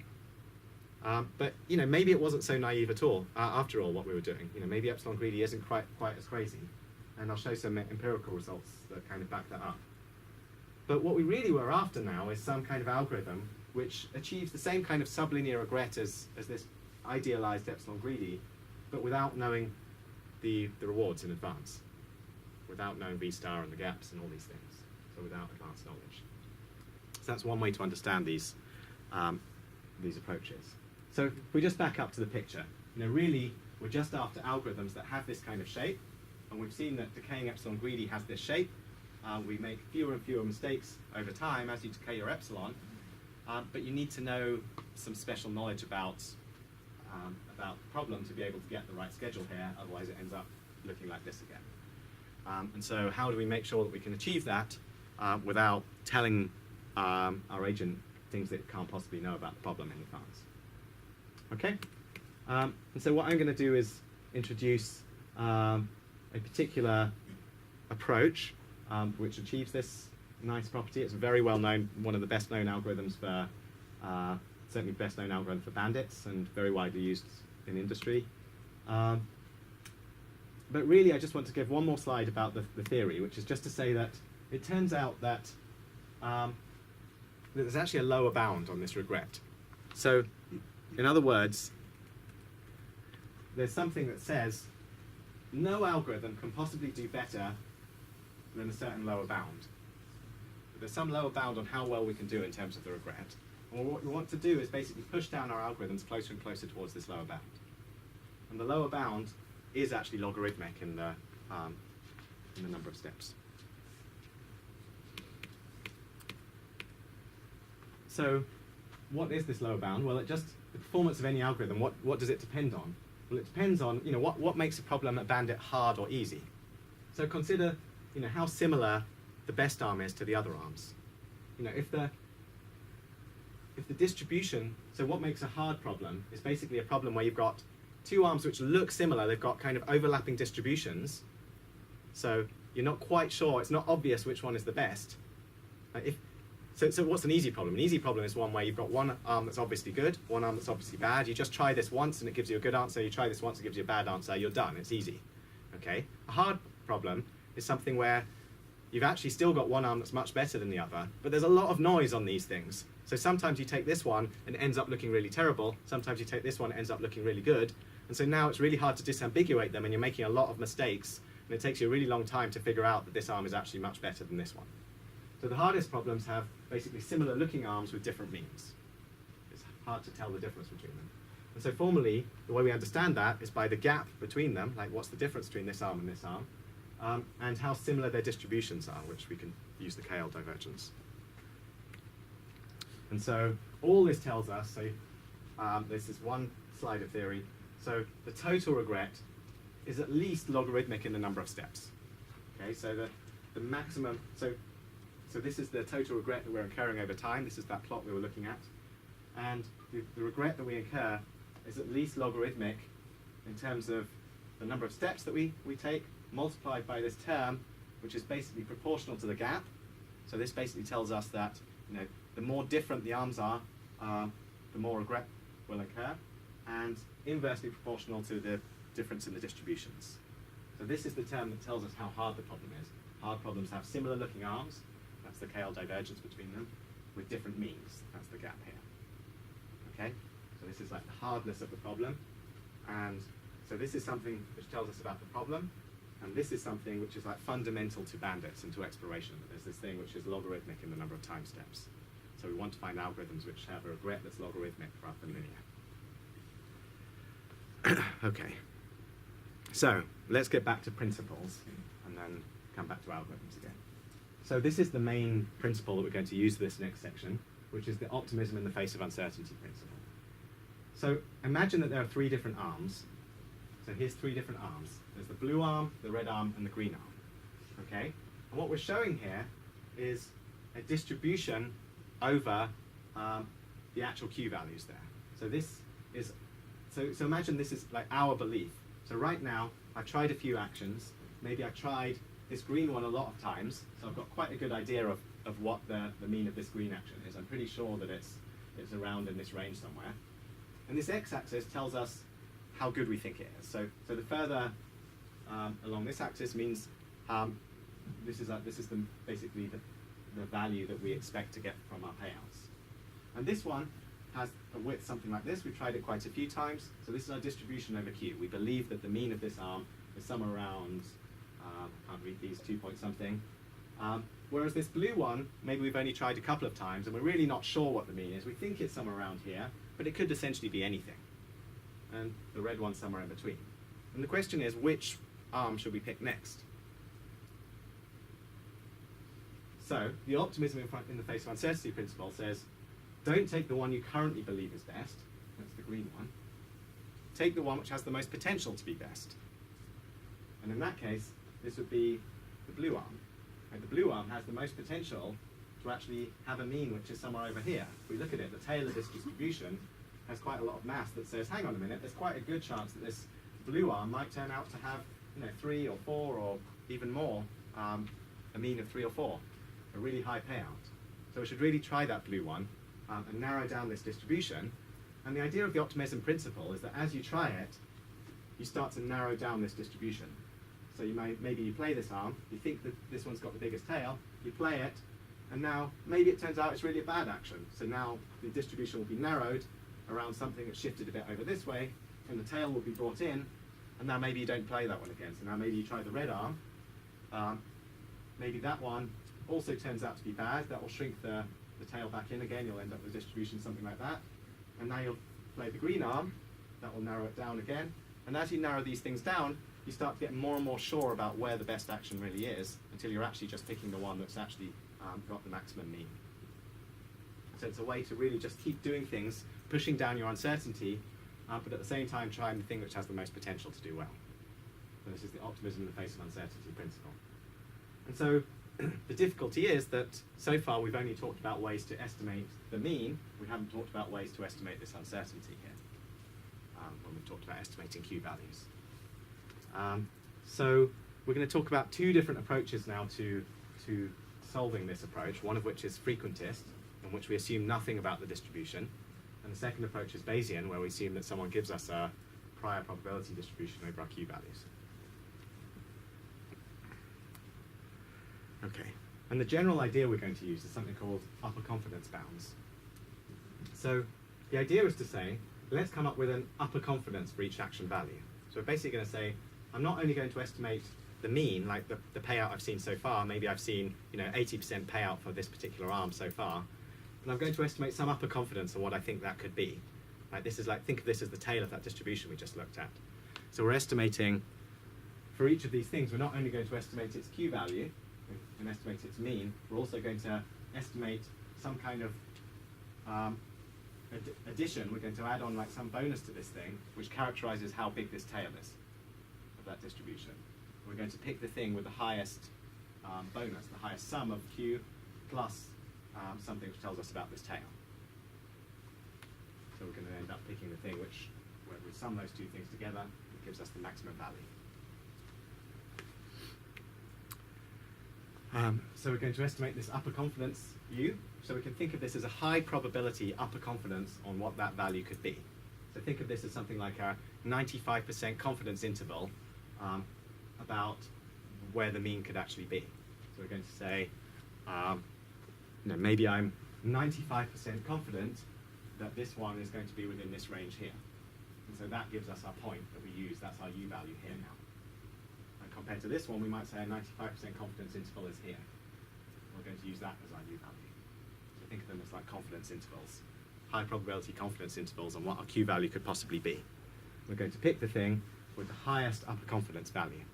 But maybe it wasn't so naive at all, after all, what we were doing. Maybe epsilon greedy isn't quite as crazy. And I'll show some empirical results that kind of back that up. But what we really were after now is some kind of algorithm which achieves the same kind of sublinear regret as this idealized epsilon greedy, but without knowing the rewards in advance, without knowing V star and the gaps and all these things, so without advanced knowledge. So that's one way to understand these approaches. So if we just back up to the picture, really we're just after algorithms that have this kind of shape, and we've seen that decaying epsilon greedy has this shape. We make fewer and fewer mistakes over time as you decay your epsilon, but you need to know some special knowledge about the problem to be able to get the right schedule here, otherwise it ends up looking like this again. And so how do we make sure that we can achieve that without telling our agent things that it can't possibly know about the problem in advance? Okay? And so what I'm going to do is introduce a particular approach which achieves this nice property. It's very well known, one of the best known algorithms for, certainly best known algorithm for bandits, and very widely used in industry. But really I just want to give one more slide about the theory, which is just to say that it turns out that there's actually a lower bound on this regret. So in other words, there's something that says no algorithm can possibly do better than a certain lower bound. There's some lower bound on how well we can do in terms of the regret. And what we want to do is basically push down our algorithms closer and closer towards this lower bound. And the lower bound is actually logarithmic in the number of steps. So what is this lower bound? Well, the performance of any algorithm, what does it depend on? Well, it depends on what makes a problem at bandit hard or easy. So consider how similar the best arm is to the other arms. If the distribution, so what makes a hard problem is basically a problem where you've got two arms which look similar, they've got kind of overlapping distributions, so you're not quite sure, it's not obvious which one is the best. So what's an easy problem? An easy problem is one where you've got one arm that's obviously good, one arm that's obviously bad. You just try this once and it gives you a good answer, you try this once, it gives you a bad answer, you're done, it's easy. Okay? A hard problem is something where you've actually still got one arm that's much better than the other, but there's a lot of noise on these things. So sometimes you take this one and it ends up looking really terrible, sometimes you take this one and it ends up looking really good, and so now it's really hard to disambiguate them and you're making a lot of mistakes, and it takes you a really long time to figure out that this arm is actually much better than this one. So the hardest problems have basically similar looking arms with different means. It's hard to tell the difference between them. And so formally, the way we understand that is by the gap between them, like what's the difference between this arm and this arm, and how similar their distributions are, which we can use the KL divergence. And so all this tells us, so this is one slide of theory, so the total regret is at least logarithmic in the number of steps. Okay, so the maximum, so this is the total regret that we're incurring over time, this is that plot we were looking at, and the regret that we incur is at least logarithmic in terms of the number of steps that we take, multiplied by this term, which is basically proportional to the gap. So this basically tells us that the more different the arms are, the more regret will occur, and inversely proportional to the difference in the distributions. So this is the term that tells us how hard the problem is. Hard problems have similar looking arms, that's the KL divergence between them, with different means, that's the gap here. Okay, so this is like the hardness of the problem, and so this is something which tells us about the problem, and this is something which is like fundamental to bandits and to exploration. There's this thing which is logarithmic in the number of time steps. So we want to find algorithms which have a regret that's logarithmic rather than linear. Okay, so let's get back to principles and then come back to algorithms again. So this is the main principle that we're going to use for this next section, which is the optimism in the face of uncertainty principle. So imagine that there are three different arms. So here's three different arms. There's the blue arm, the red arm, and the green arm. Okay? And what we're showing here is a distribution over the actual Q values there. So this is, so imagine this is like our belief. So right now, I've tried a few actions. Maybe I've tried this green one a lot of times, so I've got quite a good idea of what the mean of this green action is. I'm pretty sure that it's around in this range somewhere. And this x-axis tells us how good we think it is. So the further along this axis means this is basically the value that we expect to get from our payouts. And this one has a width something like this. We've tried it quite a few times. So this is our distribution over Q. We believe that the mean of this arm is somewhere around, I can't read these, 2 point something. Whereas this blue one, maybe we've only tried a couple of times and we're really not sure what the mean is. We think it's somewhere around here, but it could essentially be anything. And the red one's somewhere in between. And the question is, which arm should we pick next? So the optimism in the face of uncertainty principle says, don't take the one you currently believe is best. That's the green one. Take the one which has the most potential to be best. And in that case, this would be the blue arm. And the blue arm has the most potential to actually have a mean which is somewhere over here. If we look at it, the tail of this distribution has quite a lot of mass that says, hang on a minute, there's quite a good chance that this blue arm might turn out to have 3 or 4 or even more, a mean of 3 or 4, a really high payout. So we should really try that blue one and narrow down this distribution. And the idea of the optimism principle is that as you try it, you start to narrow down this distribution. So maybe you play this arm, you think that this one's got the biggest tail, you play it, and now maybe it turns out it's really a bad action. So now the distribution will be narrowed around something that's shifted a bit over this way, and the tail will be brought in, and now maybe you don't play that one again. So now maybe you try the red arm. Maybe that one also turns out to be bad. That will shrink the tail back in again. You'll end up with a distribution something like that. And now you'll play the green arm. That will narrow it down again. And as you narrow these things down, you start to get more and more sure about where the best action really is, until you're actually just picking the one that's actually got the maximum mean. So it's a way to really just keep doing things, pushing down your uncertainty, but at the same time trying the thing which has the most potential to do well. So this is the optimism in the face of uncertainty principle. And so the difficulty is that so far we've only talked about ways to estimate the mean. We haven't talked about ways to estimate this uncertainty here, when we've talked about estimating Q values. So we're going to talk about 2 different approaches now to solving this approach, one of which is frequentist, in which we assume nothing about the distribution, and the second approach is Bayesian, where we assume that someone gives us a prior probability distribution over our Q values. Okay, and the general idea we're going to use is something called upper confidence bounds. So the idea is to say, let's come up with an upper confidence for each action value. So we're basically going to say, I'm not only going to estimate the mean, like the payout I've seen so far. Maybe I've seen 80% payout for this particular arm so far, but I'm going to estimate some upper confidence on what I think that could be. Like this is think of this as the tail of that distribution we just looked at. So we're estimating for each of these things. We're not only going to estimate its Q value and estimate its mean. We're also going to estimate some kind of addition. We're going to add on like some bonus to this thing, which characterizes how big this tail is of that distribution. We're going to pick the thing with the highest bonus, the highest sum of Q plus something which tells us about this tail. So we're going to end up picking the thing which, where we sum those 2 things together, it gives us the maximum value. So we're going to estimate this upper confidence U. So we can think of this as a high probability upper confidence on what that value could be. So think of this as something like a 95% confidence interval about where the mean could actually be. So we're going to say, maybe I'm 95% confident that this one is going to be within this range here. And so that gives us our point that we use. That's our U value here now. And compared to this one, we might say a 95% confidence interval is here. We're going to use that as our U value. So think of them as like confidence intervals, high probability confidence intervals on what our Q value could possibly be. We're going to pick the thing with the highest upper confidence value.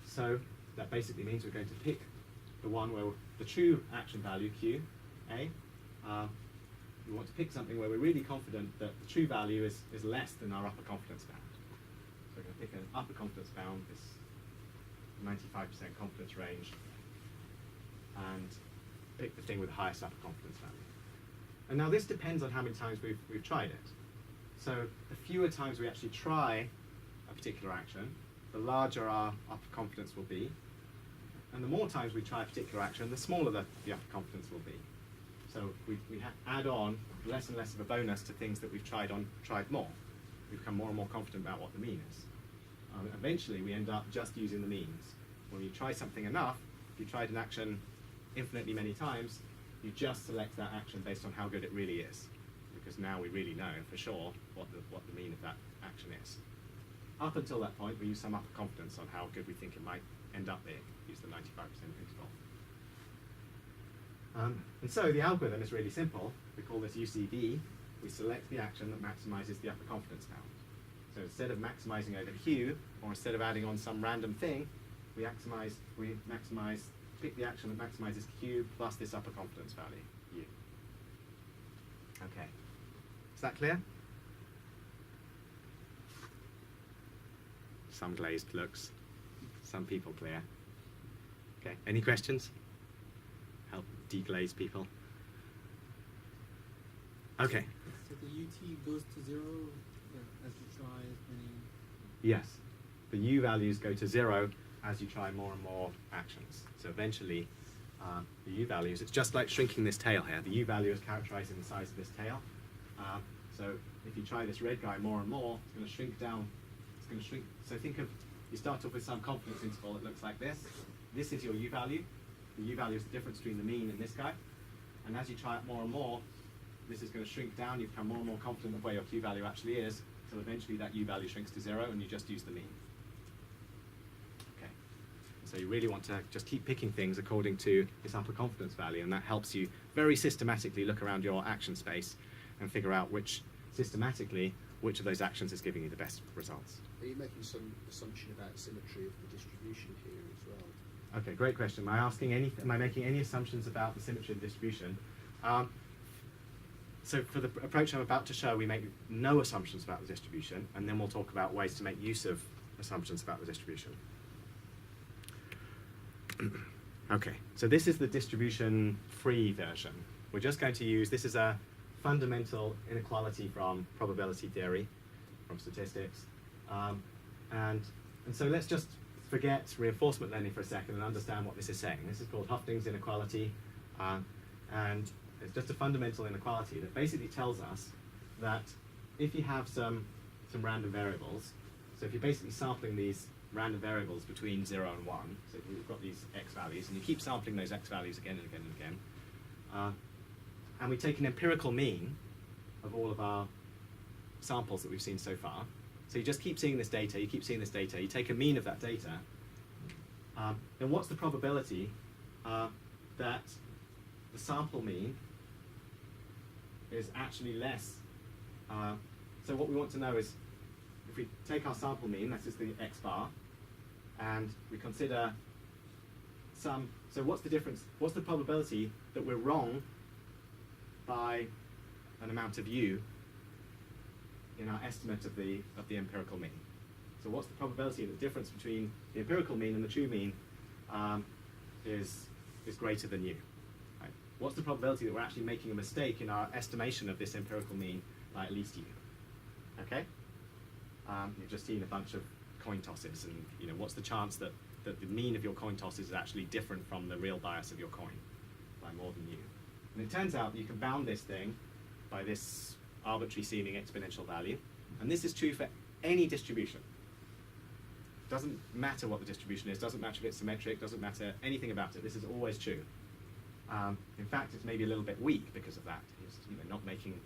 So that basically means we're going to pick the one where the true action value, Q, A, we want to pick something where we're really confident that the true value is less than our upper confidence bound. So we're going to pick an upper confidence bound, this 95% confidence range, and pick the thing with the highest upper confidence value. And now this depends on how many times we've tried it. So the fewer times we actually try a particular action, the larger our upper confidence will be. And the more times we try a particular action, the smaller the upper confidence will be. So we add on less and less of a bonus to things that we've tried more. We become more and more confident about what the mean is. Eventually we end up just using the means. When you try something enough, if you tried an action infinitely many times, you just select that action based on how good it really is. Because now we really know for sure what the mean of that action is. Up until that point, we use some upper confidence on how good we think it might end up being. Use the 95% interval. And so the algorithm is really simple. We call this UCD. We select the action that maximizes the upper confidence bound. So instead of maximizing over Q, or instead of adding on some random thing, we pick the action that maximizes Q plus this upper confidence value, U. Okay. Is that clear? Some glazed looks, some people clear. Okay, any questions? Help deglaze people. Okay. So the UT goes to 0 as you try as many. Yes, the U values go to 0 as you try more and more actions. So eventually, the U values, it's just like shrinking this tail here. The U value is characterizing the size of this tail. So if you try this red guy more and more, it's going to shrink down. It's going to shrink. So think of, you start off with some confidence interval that looks like this. This is your U value. The U value is the difference between the mean and this guy. And as you try it more and more, this is going to shrink down. You become more and more confident of where your Q value actually is. So eventually that U value shrinks to 0 and you just use the mean. Okay. So you really want to just keep picking things according to this upper confidence value, and that helps you very systematically look around your action space and figure out which of those actions is giving you the best results. Are you making some assumption about symmetry of the distribution here as well? Okay, great question. Am I making any assumptions about the symmetry of the distribution? So for the approach I'm about to show, we make no assumptions about the distribution, and then we'll talk about ways to make use of assumptions about the distribution. Okay, so this is the distribution-free version. We're just going to use, this is a fundamental inequality from probability theory, from statistics. And so let's just forget reinforcement learning for a second and understand what this is saying. This is called Hufting's inequality, and it's just a fundamental inequality that basically tells us that if you have some random variables, so if you're basically sampling these random variables between 0 and 1, so we've got these x values, and you keep sampling those x values again and again and again, and we take an empirical mean of all of our samples that we've seen so far. So you just keep seeing this data, you keep seeing this data, you take a mean of that data, then what's the probability that the sample mean is actually less? So what we want to know is, if we take our sample mean, that is the x bar, and we consider so what's the difference, what's the probability that we're wrong by an amount of u in our estimate of the empirical mean? So what's the probability that the difference between the empirical mean and the true mean is greater than u? Right? What's the probability that we're actually making a mistake in our estimation of this empirical mean by at least u? Okay? You've just seen a bunch of coin tosses, and what's the chance that the mean of your coin tosses is actually different from the real bias of your coin by more than u? And it turns out that you can bound this thing by this arbitrary seeming exponential value, and this is true for any distribution. Doesn't matter what the distribution is, doesn't matter if it's symmetric, doesn't matter anything about it. This is always true. In fact, it's maybe a little bit weak because of that. It's not making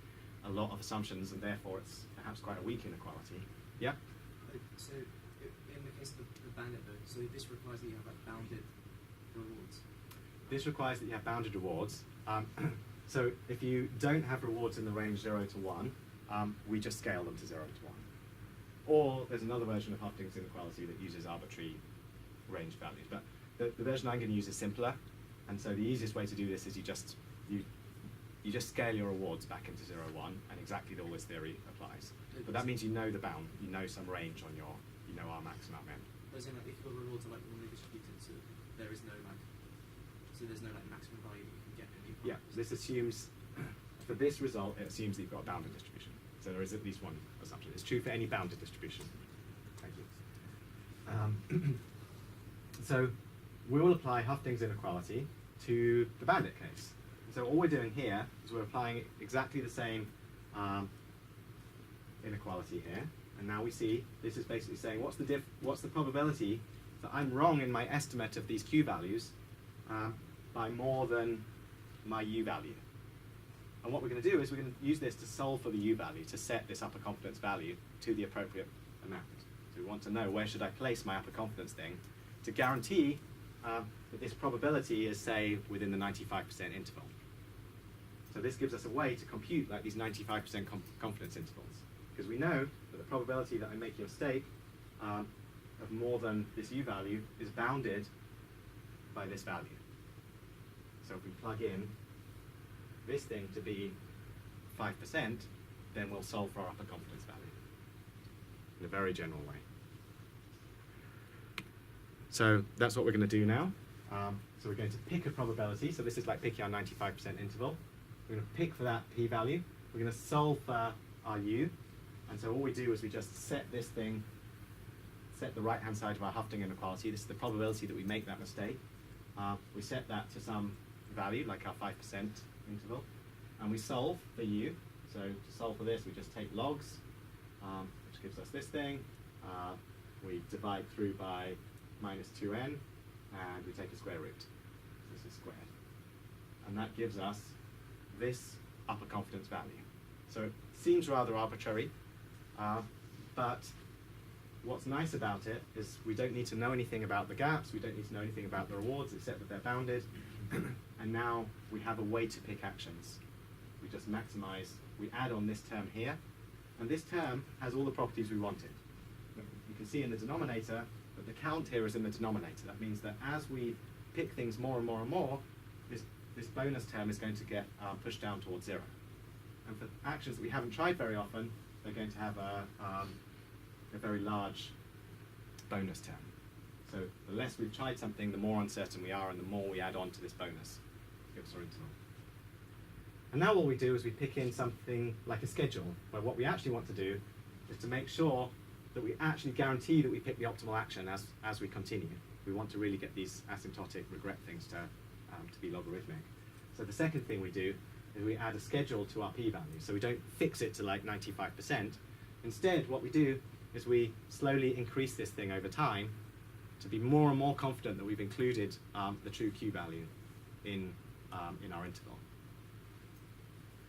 a lot of assumptions, and therefore it's perhaps quite a weak inequality. Yeah? So in the case of the bandit mode, so this requires that you have bounded rewards. This requires that you have bounded rewards. So if you don't have rewards in the range 0 to 1, we just scale them to 0 to 1. Or there's another version of Hufting's inequality that uses arbitrary range values. But the version I'm going to use is simpler, and so the easiest way to do this is you just scale your rewards back into 0, 1, and exactly the always theory applies. But that means you know the bound, you know some range on your, our max and our min. If your rewards are normally distributed, so there is no So there's no like maximum value that you can get in new Yeah, this assumes, for this result, it assumes that you've got a bounded distribution. So there is at least one assumption. It's true for any bounded distribution. Thank you. So we will apply Hufting's inequality to the bandit case. So all we're doing here is we're applying exactly the same inequality here. And now we see this is basically saying what's the probability that I'm wrong in my estimate of these Q values by more than my U value. And what we're going to do is we're going to use this to solve for the U value, to set this upper confidence value to the appropriate amount. So we want to know where should I place my upper confidence thing to guarantee that this probability is, say, within the 95% interval. So this gives us a way to compute like these 95% confidence intervals. Because we know that the probability that I make a mistake of more than this U value is bounded by this value. So if we plug in this thing to be 5%, then we'll solve for our upper confidence value in a very general way. So that's what we're going to do now. So we're going to pick a probability. So this is like picking our 95% interval. We're going to pick for that p-value. We're going to solve for our u. And so all we do is we just set this thing, set the right-hand side of our Hufting inequality. This is the probability that we make that mistake. We set that to some value, like our 5% interval. And we solve for u. So to solve for this, we just take logs, which gives us this thing. We divide through by minus 2n, and we take a square root. This is squared. And that gives us this upper confidence value. So it seems rather arbitrary, but what's nice about it is we don't need to know anything about the gaps, we don't need to know anything about the rewards except that they're bounded, and now we have a way to pick actions. We just maximize, we add on this term here, and this term has all the properties we wanted. You can see in the denominator that the count here is in the denominator. That means that as we pick things more and more and more, this bonus term is going to get pushed down towards 0. And for actions that we haven't tried very often, they're going to have a very large bonus term. So the less we've tried something, the more uncertain we are, and the more we add on to this bonus. Gives our interval. And now what we do is we pick in something like a schedule, where what we actually want to do is to make sure that we actually guarantee that we pick the optimal action as we continue. We want to really get these asymptotic regret things to be logarithmic. So the second thing we do is we add a schedule to our p-value. So we don't fix it to like 95%. Instead, what we do is we slowly increase this thing over time to be more and more confident that we've included the true q value in our interval.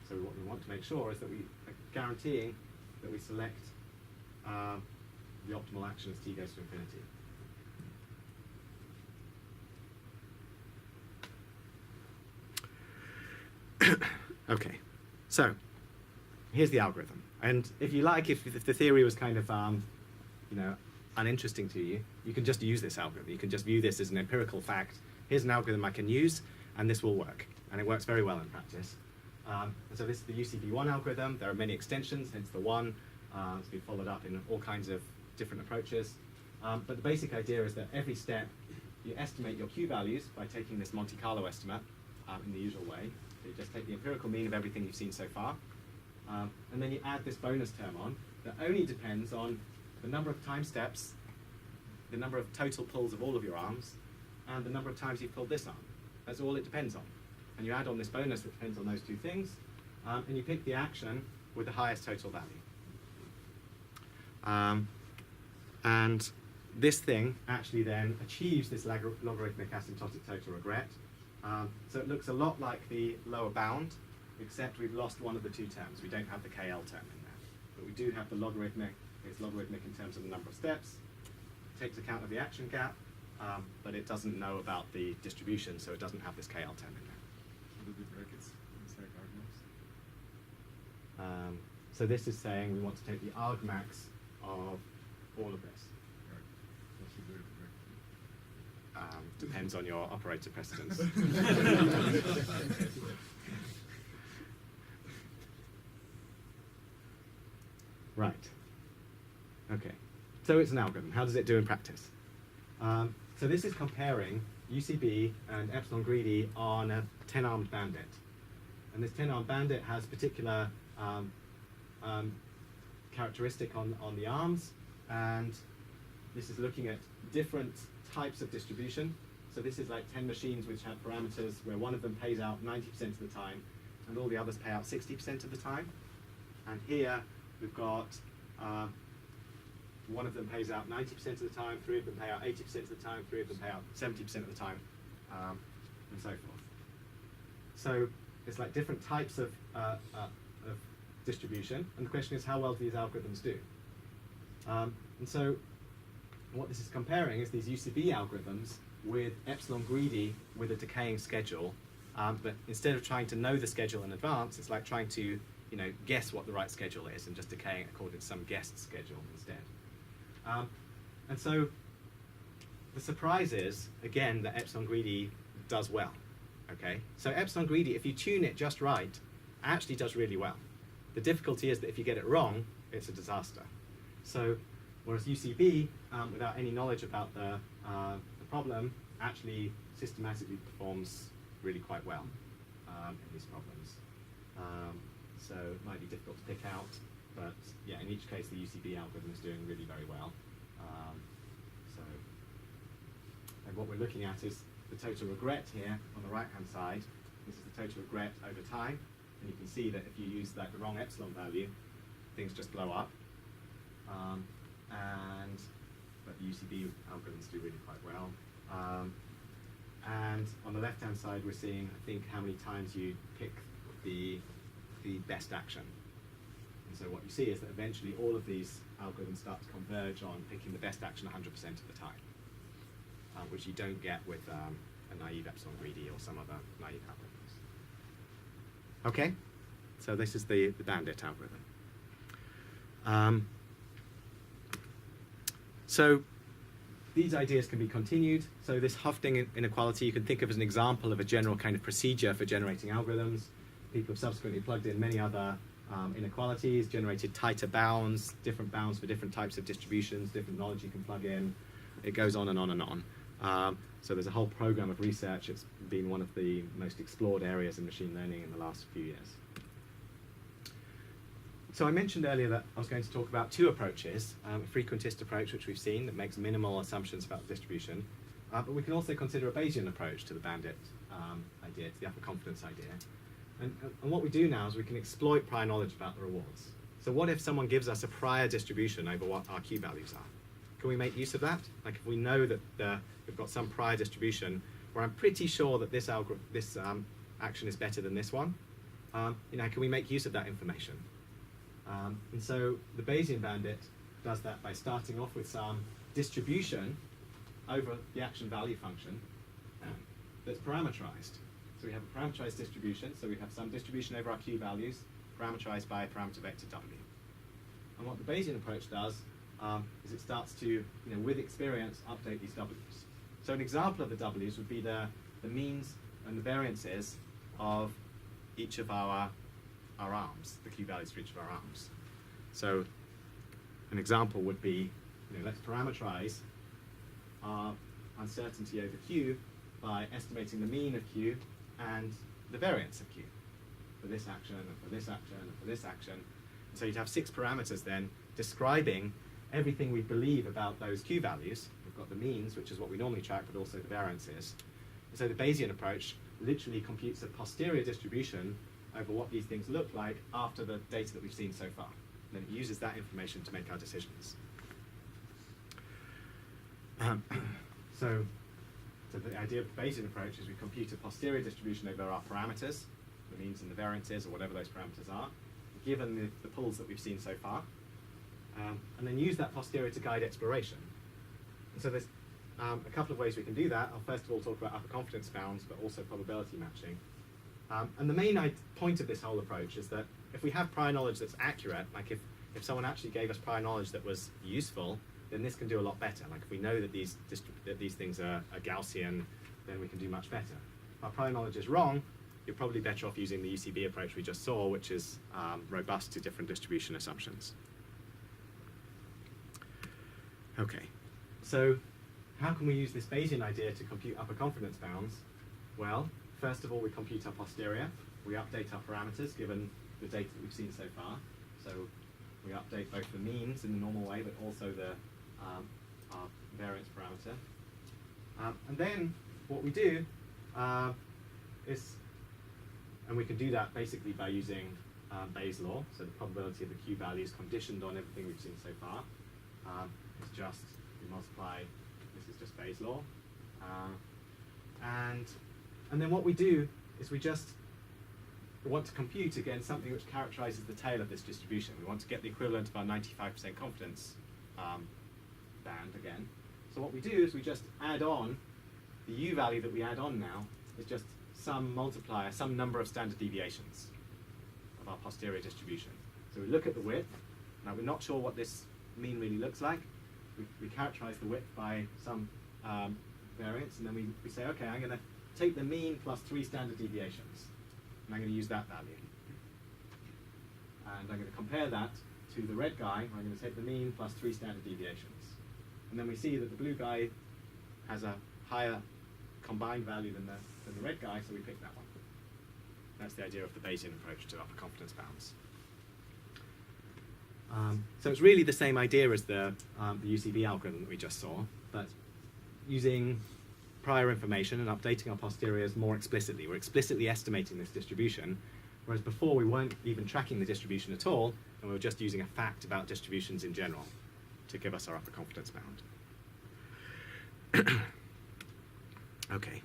So what we want to make sure is that we are guaranteeing that we select the optimal action as t goes to infinity. Okay, so here's the algorithm. And if you like, if the theory was kind of uninteresting to you, you can just use this algorithm. You can just view this as an empirical fact. Here's an algorithm I can use, and this will work. And it works very well in practice. And so this is the UCB1 algorithm. There are many extensions, hence the one. It's been followed up in all kinds of different approaches. But the basic idea is that every step, you estimate your Q values by taking this Monte Carlo estimate in the usual way. So you just take the empirical mean of everything you've seen so far. And then you add this bonus term on that only depends on the number of time steps, the number of total pulls of all of your arms, and the number of times you've pulled this arm. That's all it depends on. And you add on this bonus that depends on those two things, and you pick the action with the highest total value. And this thing actually then achieves this logarithmic asymptotic total regret. So it looks a lot like the lower bound, except we've lost one of the two terms. We don't have the KL term in there. But we do have the logarithmic. It's logarithmic in terms of the number of steps. It takes account of the action gap, but it doesn't know about the distribution, so it doesn't have this KL term in there. What are the brackets inside argmax? So this is saying we want to take the argmax of all of this. Right. What should we do? Depends on your operator precedence. Right. Okay. So it's an algorithm. How does it do in practice? So this is comparing UCB and epsilon greedy on a 10-armed bandit. And this 10-armed bandit has particular characteristic on the arms, and this is looking at different types of distribution. So this is like 10 machines which have parameters where one of them pays out 90% of the time and all the others pay out 60% of the time. And here we've got one of them pays out 90% of the time, 3 of them pay out 80% of the time, 3 of them pay out 70% of the time, and so forth. So it's like different types of distribution, and the question is, how well do these algorithms do? And so what this is comparing is these UCB algorithms with epsilon greedy with a decaying schedule, but instead of trying to know the schedule in advance, it's like trying to guess what the right schedule is and just decaying it according to some guessed schedule instead. And so the surprise is, again, that epsilon greedy does well. Okay, so epsilon greedy, if you tune it just right, actually does really well. The difficulty is that if you get it wrong, it's a disaster. So whereas UCB, without any knowledge about the problem, actually systematically performs really quite well in these problems. So it might be difficult to pick out, but yeah, in each case the UCB algorithm is doing really very well. And what we're looking at is the total regret here on the right-hand side. This is the total regret over time, and you can see that if you use like the wrong epsilon value, things just blow up. But the UCB algorithms do really quite well. And on the left-hand side, we're seeing, I think, how many times you pick the best action. And so what you see is that eventually all of these algorithms start to converge on picking the best action 100% of the time, which you don't get with a naive epsilon greedy or some other naive algorithms. Okay, so this is the bandit algorithm. So these ideas can be continued. So this Hofding inequality you can think of as an example of a general kind of procedure for generating algorithms. People have subsequently plugged in many other inequalities, generated tighter bounds, different bounds for different types of distributions, different knowledge you can plug in. It goes on and on and on. So there's a whole program of research. It's been one of the most explored areas in machine learning in the last few years. So I mentioned earlier that I was going to talk about two approaches, a frequentist approach, which we've seen, that makes minimal assumptions about the distribution, but we can also consider a Bayesian approach to the bandit idea, to the upper confidence idea. And what we do now is we can exploit prior knowledge about the rewards. So what if someone gives us a prior distribution over what our Q values are? Can we make use of that? Like if we know that we've got some prior distribution where I'm pretty sure that this action is better than this one, can we make use of that information? And so the Bayesian bandit does that by starting off with some distribution over the action value function that's parameterized. So we have a parameterized distribution, so we have some distribution over our Q values, parameterized by a parameter vector W. And what the Bayesian approach does is it starts to, with experience, update these W's. So an example of the W's would be the means and the variances of each of our arms, the Q values for each of our arms. So an example would be, let's parameterize our uncertainty over Q by estimating the mean of Q and the variance of Q for this action, and for this action, and for this action. And so you'd have 6 parameters then describing everything we believe about those Q values. We've got the means, which is what we normally track, but also the variances. And so the Bayesian approach literally computes a posterior distribution over what these things look like after the data that we've seen so far. And then it uses that information to make our decisions. So the idea of the Bayesian approach is we compute a posterior distribution over our parameters, the means and the variances, or whatever those parameters are, given the pools that we've seen so far, and then use that posterior to guide exploration. And so there's a couple of ways we can do that. I'll first of all talk about upper confidence bounds, but also probability matching. And the main point of this whole approach is that if we have prior knowledge that's accurate, like if someone actually gave us prior knowledge that was useful, then this can do a lot better. Like if we know that these things are Gaussian, then we can do much better. If our prior knowledge is wrong, you're probably better off using the UCB approach we just saw, which is robust to different distribution assumptions. Okay, so how can we use this Bayesian idea to compute upper confidence bounds? Well, first of all, we compute our posterior. We update our parameters given the data that we've seen so far. So we update both the means in the normal way, but also our variance parameter. And then what we do is, and we can do that basically by using Bayes' law. So the probability of the Q value is conditioned on everything we've seen so far. It's just, we multiply, this is just Bayes' law. And then what we do is we just want to compute, again, something which characterizes the tail of this distribution. We want to get the equivalent of our 95% confidence band again. So what we do is we just add on, the U value that we add on now is just some multiplier, some number of standard deviations of our posterior distribution. So we look at the width. Now we're not sure what this mean really looks like. We characterize the width by some variance, and then we say, okay, I'm going to take the mean plus 3 standard deviations, and I'm going to use that value. And I'm going to compare that to the red guy, where I'm going to take the mean plus 3 standard deviations. And then we see that the blue guy has a higher combined value than the red guy, so we pick that one. That's the idea of the Bayesian approach to upper confidence bounds. So it's really the same idea as the UCB algorithm that we just saw, but using prior information and updating our posteriors more explicitly. We're explicitly estimating this distribution, whereas before we weren't even tracking the distribution at all, and we were just using a fact about distributions in general to give us our upper confidence bound. Okay.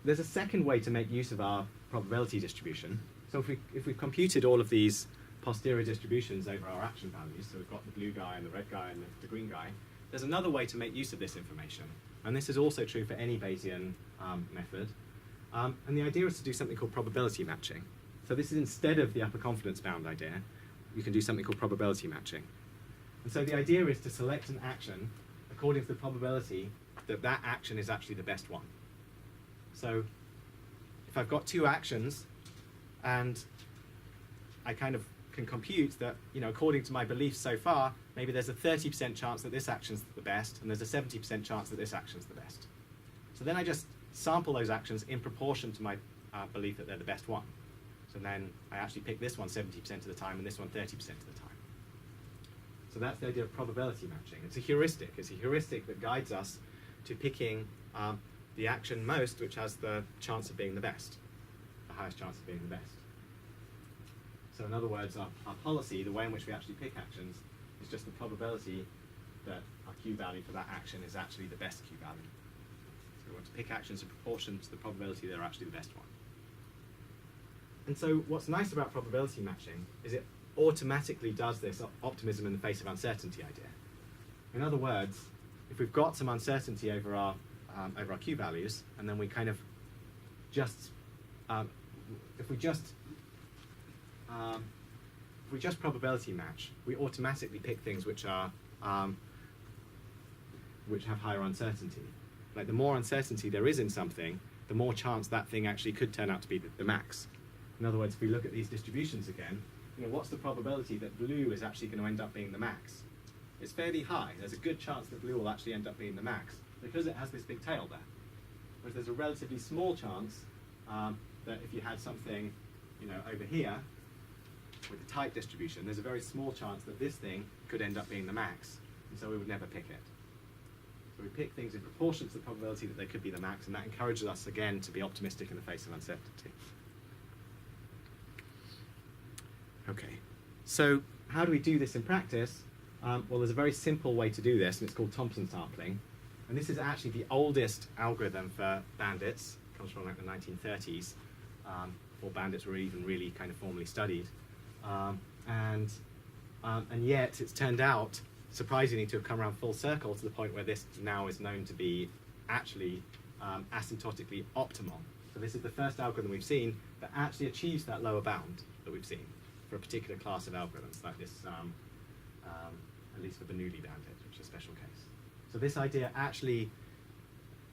There's a second way to make use of our probability distribution. So if we've computed all of these posterior distributions over our action values, so we've got the blue guy and the red guy and the green guy, there's another way to make use of this information. And this is also true for any Bayesian method. And the idea is to do something called probability matching. So this is instead of the upper confidence bound idea, you can do something called probability matching. And so the idea is to select an action according to the probability that that action is actually the best one. So if I've got 2 actions and I kind of can compute that, you know, according to my beliefs so far, maybe there's a 30% chance that this action's the best, and there's a 70% chance that this action's the best. So then I just sample those actions in proportion to my belief that they're the best one. So then I actually pick this one 70% of the time and this one 30% of the time. So that's the idea of probability matching. It's a heuristic. It's a heuristic that guides us to picking the action most which has the chance of being the best, the highest chance of being the best. So in other words, our policy, the way in which we actually pick actions, is just the probability that our Q value for that action is actually the best Q value. So we want to pick actions in proportion to the probability they're actually the best one. And so what's nice about probability matching is it automatically does this optimism in the face of uncertainty idea. In other words, if we've got some uncertainty over our Q values, and then we kind of just, if we just probability match, we automatically pick things which are which have higher uncertainty. Like the more uncertainty there is in something, the more chance that thing actually could turn out to be the max. In other words, if we look at these distributions again, you know, what's the probability that blue is actually going to end up being the max? It's fairly high. There's a good chance that blue will actually end up being the max because it has this big tail there. Whereas there's a relatively small chance that if you had something, you know, over here with a tight distribution, there's a very small chance that this thing could end up being the max, and so we would never pick it. So we pick things in proportion to the probability that they could be the max, and that encourages us again to be optimistic in the face of uncertainty. Okay, so how do we do this in practice? Well, there's a very simple way to do this, and it's called Thompson sampling. And this is actually the oldest algorithm for bandits. It comes from like the 1930s, before bandits were even really kind of formally studied. And yet it's turned out, surprisingly, to have come around full circle to the point where this now is known to be actually asymptotically optimal. So this is the first algorithm we've seen that actually achieves that lower bound that we've seen for a particular class of algorithms, like this, at least for Bernoulli bandit, which is a special case. So this idea actually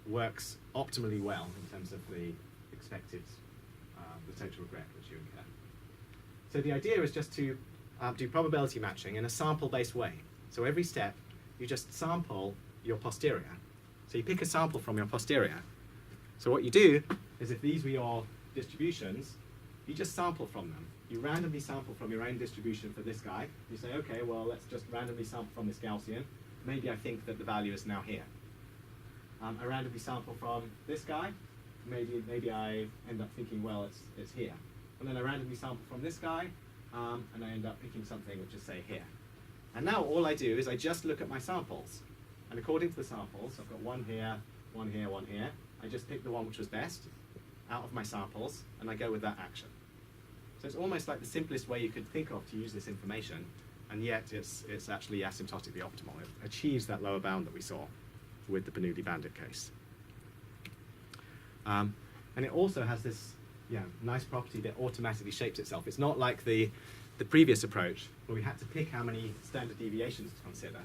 works optimally well in terms of the expected, the total regret which you incur. So the idea is just to do probability matching in a sample-based way. So every step, you just sample your posterior. So you pick a sample from your posterior. So what you do is if these were your distributions, you just sample from them. You randomly sample from your own distribution for this guy. You say, okay, well, let's just randomly sample from this Gaussian. Maybe I think that the value is now here. I randomly sample from this guy. Maybe I end up thinking, well, it's here. And then I randomly sample from this guy, and I end up picking something which is, say, here. And now all I do is I just look at my samples. And according to the samples, I've got one here, one here, one here. I just pick the one which was best out of my samples, and I go with that action. So it's almost like the simplest way you could think of to use this information, and yet it's actually asymptotically optimal. It achieves that lower bound that we saw with the Bernoulli bandit case. And it also has this nice property that automatically shapes itself. It's not like the previous approach where we had to pick how many standard deviations to consider.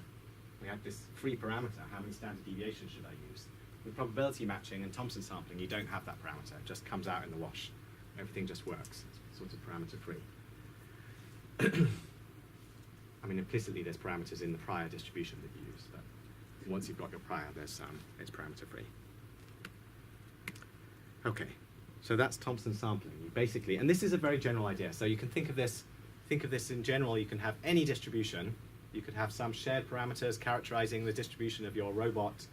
We had this free parameter, how many standard deviations should I use? With probability matching and Thompson sampling, you don't have that parameter. It just comes out in the wash. Everything just works. It's sort of parameter free. I mean, implicitly there's parameters in the prior distribution that you use, but once you've got your prior, it's parameter free. Okay, so that's Thompson sampling. You basically, and this is a very general idea. So you can think of this in general. You can have any distribution. You could have some shared parameters characterizing the distribution of your robot,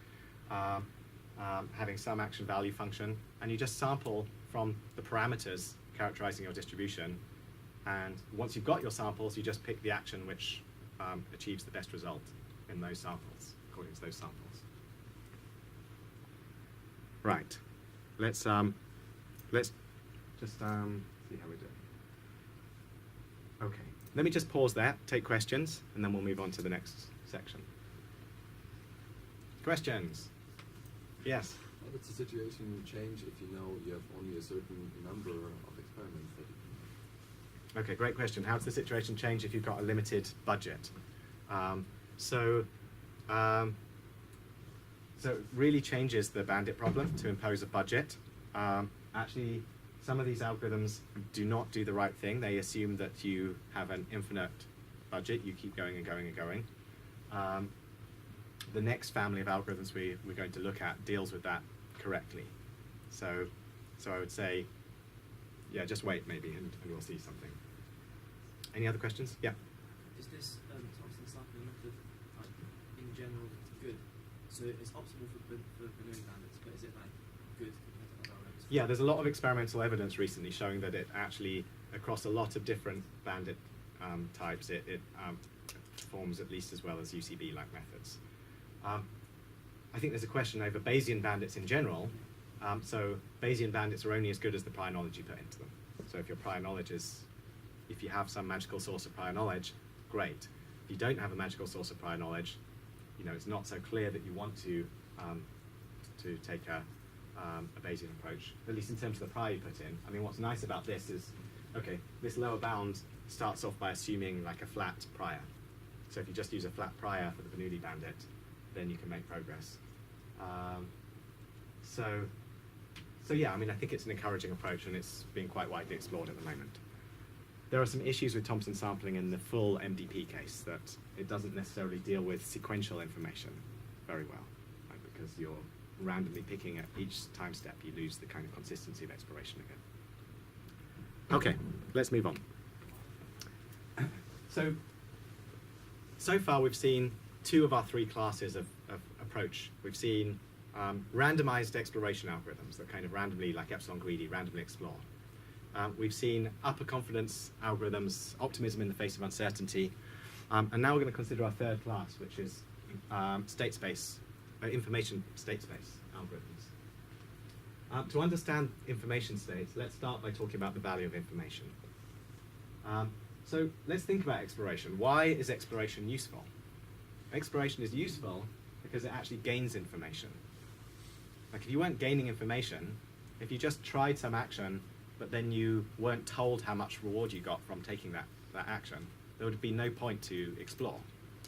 having some action value function, and you just sample from the parameters characterizing your distribution. And once you've got your samples, you just pick the action which achieves the best result in those samples, according to those samples. Right. Let's just see how we're doing. Okay. Let me just pause there, take questions, and then we'll move on to the next section. Questions? Yes? How does the situation change if you know you have only a certain number of experiments that you can? Okay, great question. How does the situation change if you've got a limited budget? So it really changes the bandit problem to impose a budget. Actually, some of these algorithms do not do the right thing. They assume that you have an infinite budget. You keep going and going and going. The next family of algorithms we're going to look at deals with that correctly. So I would say, yeah, just wait maybe, and we'll see something. Any other questions? Yeah. Is this Thompson sampling method, like, in general, good? So it's optimal for Bernoulli bandits, but is it like good compared to other algorithms? Yeah, there's a lot of experimental evidence recently showing that it actually, across a lot of different bandit types, it performs at least as well as UCB-like methods. I think there's a question over Bayesian bandits in general. So Bayesian bandits are only as good as the prior knowledge you put into them. So if your prior knowledge is, if you have some magical source of prior knowledge, great. If you don't have a magical source of prior knowledge, it's not so clear that you want to take a Bayesian approach, at least in terms of the prior you put in. I mean, what's nice about this is, okay, this lower bound starts off by assuming like a flat prior. So if you just use a flat prior for the Bernoulli bandit, then you can make progress. So yeah, I mean, I think it's an encouraging approach, and it's being quite widely explored at the moment. There are some issues with Thompson sampling in the full MDP case, that it doesn't necessarily deal with sequential information very well, right? Because you're randomly picking at each time step, you lose the kind of consistency of exploration again. Okay, let's move on. So far we've seen two of our three classes of approach. We've seen randomized exploration algorithms that kind of randomly, like epsilon greedy, randomly explore. We've seen upper confidence algorithms, optimism in the face of uncertainty, and now we're going to consider our third class, which is state space, information state space algorithms. To understand information states, let's start by talking about the value of information. So let's think about exploration. Why is exploration useful? Exploration is useful because it actually gains information. Like if you weren't gaining information, if you just tried some action, but then you weren't told how much reward you got from taking that action, there would be no point to explore.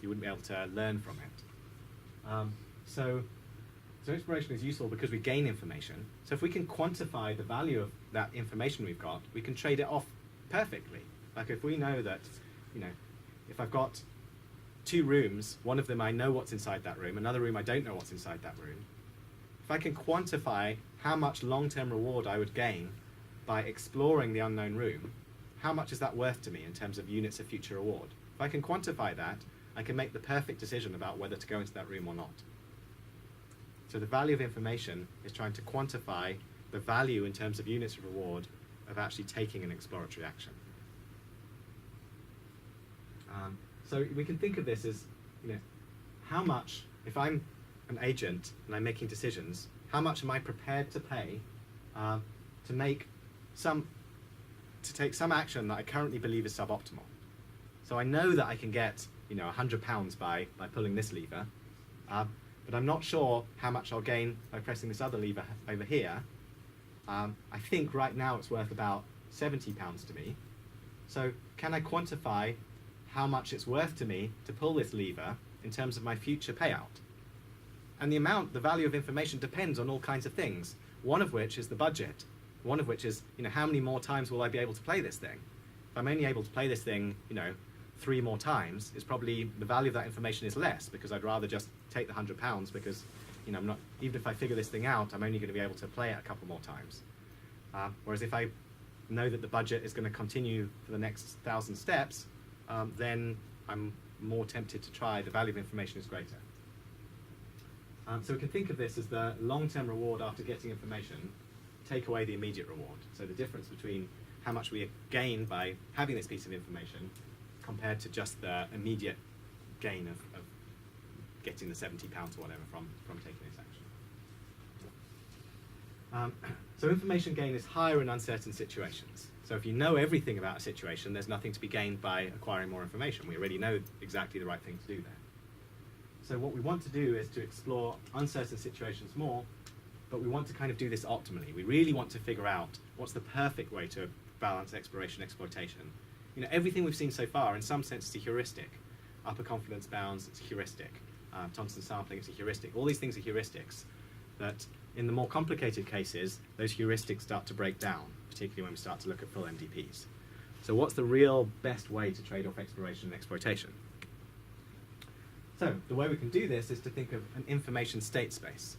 You wouldn't be able to learn from it. So exploration is useful because we gain information. So if we can quantify the value of that information we've got, we can trade it off perfectly. Like if we know that, if I've got two rooms, one of them I know what's inside that room, another room I don't know what's inside that room, if I can quantify how much long-term reward I would gain by exploring the unknown room, how much is that worth to me in terms of units of future reward? If I can quantify that, I can make the perfect decision about whether to go into that room or not. So the value of information is trying to quantify the value in terms of units of reward of actually taking an exploratory action. So we can think of this as, how much, if I'm an agent and I'm making decisions, how much am I prepared to pay to take some action that I currently believe is suboptimal? So I know that I can get, £100 by pulling this lever, but I'm not sure how much I'll gain by pressing this other lever over here. I think right now it's worth about £70 to me. So can I quantify how much it's worth to me to pull this lever in terms of my future payout? And the value of information depends on all kinds of things, one of which is the budget, one of which is, how many more times will I be able to play this thing? If I'm only able to play this thing, 3 more times, it's probably the value of that information is less, because I'd rather just take the £100 because, I'm not, even if I figure this thing out, I'm only going to be able to play it a couple more times. Whereas if I know that the budget is going to continue for the next 1,000 steps, then I'm more tempted to try. The value of information is greater. So we can think of this as the long-term reward after getting information, take away the immediate reward. So the difference between how much we gain by having this piece of information compared to just the immediate gain of getting the £70 or whatever from taking this action. So information gain is higher in uncertain situations. So if you know everything about a situation, there's nothing to be gained by acquiring more information. We already know exactly the right thing to do there. So what we want to do is to explore uncertain situations more, but we want to kind of do this optimally. We really want to figure out what's the perfect way to balance exploration and exploitation. Everything we've seen so far, in some sense, is a heuristic. Upper confidence bounds, it's a heuristic. Thompson sampling, it's a heuristic. All these things are heuristics that, in the more complicated cases, those heuristics start to break down, particularly when we start to look at full MDPs. So what's the real best way to trade off exploration and exploitation? So the way we can do this is to think of an information state space.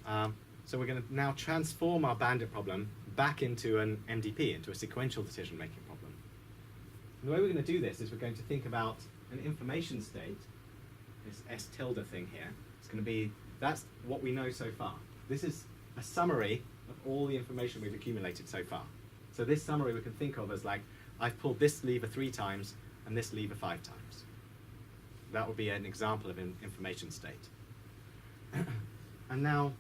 So we're going to now transform our bandit problem back into an MDP, into a sequential decision-making problem. And the way we're going to do this is we're going to think about an information state, this S tilde thing here. It's going to be, that's what we know so far. This is a summary of all the information we've accumulated so far. So this summary we can think of as like, I've pulled this lever 3 times and this lever 5 times. That would be an example of an information state. And now,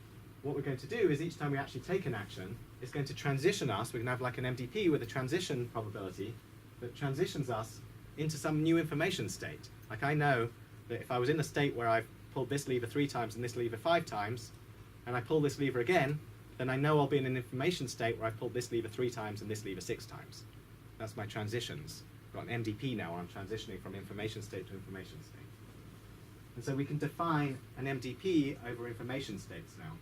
what we're going to do is each time we actually take an action, it's going to transition us. We're going to have like an MDP with a transition probability that transitions us into some new information state. Like I know that if I was in a state where I've pulled this lever 3 times and this lever 5 times, and I pull this lever again, then I know I'll be in an information state where I've pulled this lever 3 times and this lever 6 times. That's my transitions. I've got an MDP now where I'm transitioning from information state to information state. And so we can define an MDP over information states now.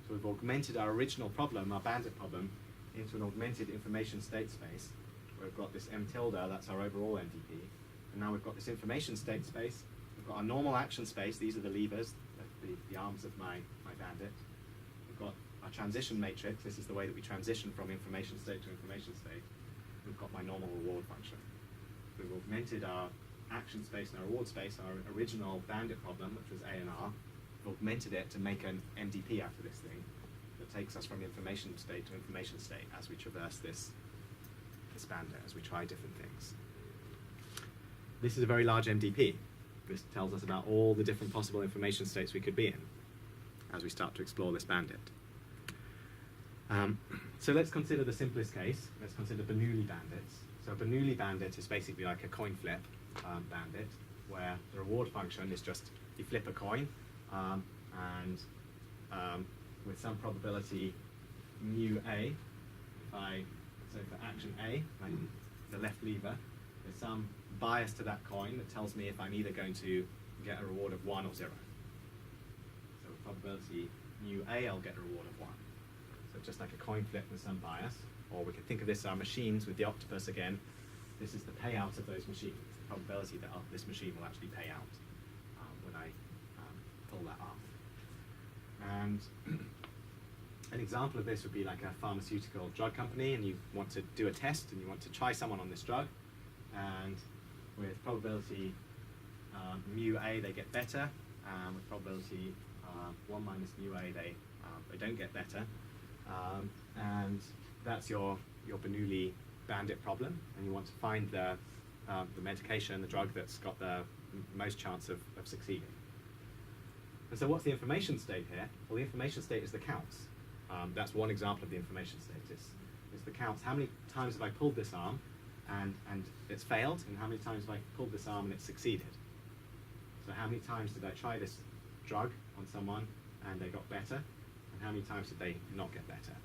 So we've augmented our original problem, our bandit problem, into an augmented information state space. Where we've got this M tilde, that's our overall MDP. And now we've got this information state space. We've got our normal action space, these are the levers, the arms of my bandit. We've got our transition matrix, this is the way that we transition from information state to information state. We've got my normal reward function. We've augmented our action space and our reward space, our original bandit problem, which was A and R. We've augmented it to make an MDP out of this thing that takes us from information state to information state as we traverse this bandit, as we try different things. This is a very large MDP. This tells us about all the different possible information states we could be in as we start to explore this bandit. So let's consider the simplest case. Let's consider Bernoulli bandits. So a Bernoulli bandit is basically like a coin flip bandit, where the reward function is just you flip a coin, and with some probability mu A, so for action A, like the left lever, there's some bias to that coin that tells me if I'm either going to get a reward of 1 or 0. So with probability mu A, I'll get a reward of 1. So just like a coin flip with some bias, or we could think of this as our machines with the octopus again. This is the payout of those machines, the probability that this machine will actually pay out. And an example of this would be like a pharmaceutical drug company, and you want to do a test and you want to try someone on this drug, and with probability mu a they get better, and with probability 1 minus mu a they don't get better, and that's your Bernoulli bandit problem, and you want to find the medication, the drug that's got the most chance of succeeding. And so what's the information state here? Well, the information state is the counts. That's one example of the information state. It's the counts. How many times have I pulled this arm and it's failed, and how many times have I pulled this arm and it's succeeded? So how many times did I try this drug on someone and they got better, and how many times did they not get better?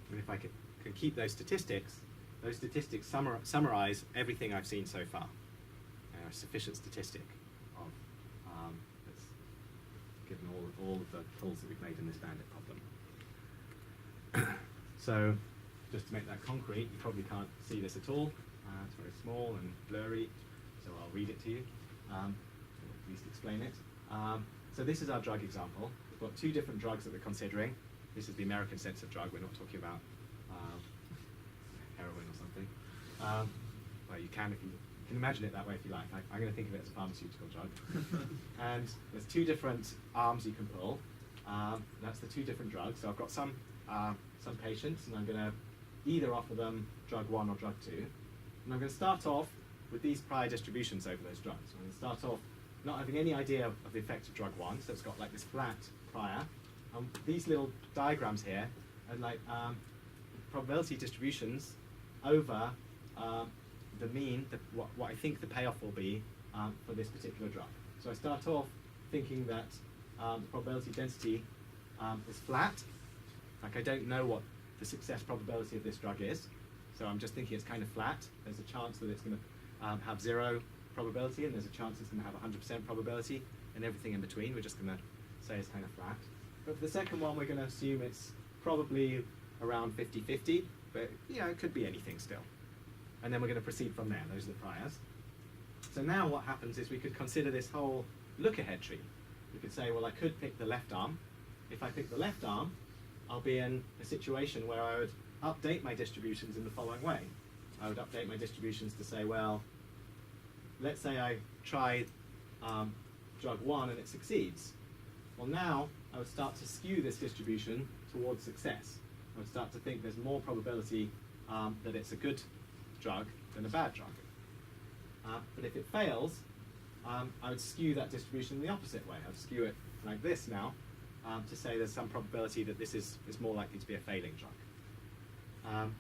And if I can keep those statistics summarize everything I've seen so far. A sufficient statistic of that's given all of the pulls that we've made in this bandit problem. So, just to make that concrete, you probably can't see this at all. It's very small and blurry, so I'll read it to you, or at least explain it. So this is our drug example. We've got two different drugs that we're considering. This is the American sense of drug. We're not talking about heroin or something. Well, you can imagine it that way if you like. I'm going to think of it as a pharmaceutical drug. And there's two different arms you can pull. That's the two different drugs. So I've got some patients, and I'm going to either offer them drug 1 or drug 2. And I'm going to start off with these prior distributions over those drugs. I'm going to start off not having any idea of the effect of drug 1, so it's got like this flat prior. These little diagrams here are like probability distributions over the mean, what I think the payoff will be for this particular drug. So I start off thinking that the probability density is flat. Like I don't know what the success probability of this drug is, so I'm just thinking it's kind of flat. There's a chance that it's going to have 0 probability, and there's a chance it's going to have 100% probability, and everything in between we're just going to say it's kind of flat. But for the second one, we're going to assume it's probably around 50-50, but it could be anything still. And then we're going to proceed from there. Those are the priors. So now what happens is we could consider this whole look-ahead tree. We could say, well, I could pick the left arm. If I pick the left arm, I'll be in a situation where I would update my distributions in the following way. I would update my distributions to say, well, let's say I try drug 1 and it succeeds. Well, now I would start to skew this distribution towards success. I would start to think there's more probability that it's a good drug than a bad drug. But if it fails, I would skew that distribution in the opposite way. I'd skew it like this now to say there's some probability that this is more likely to be a failing drug.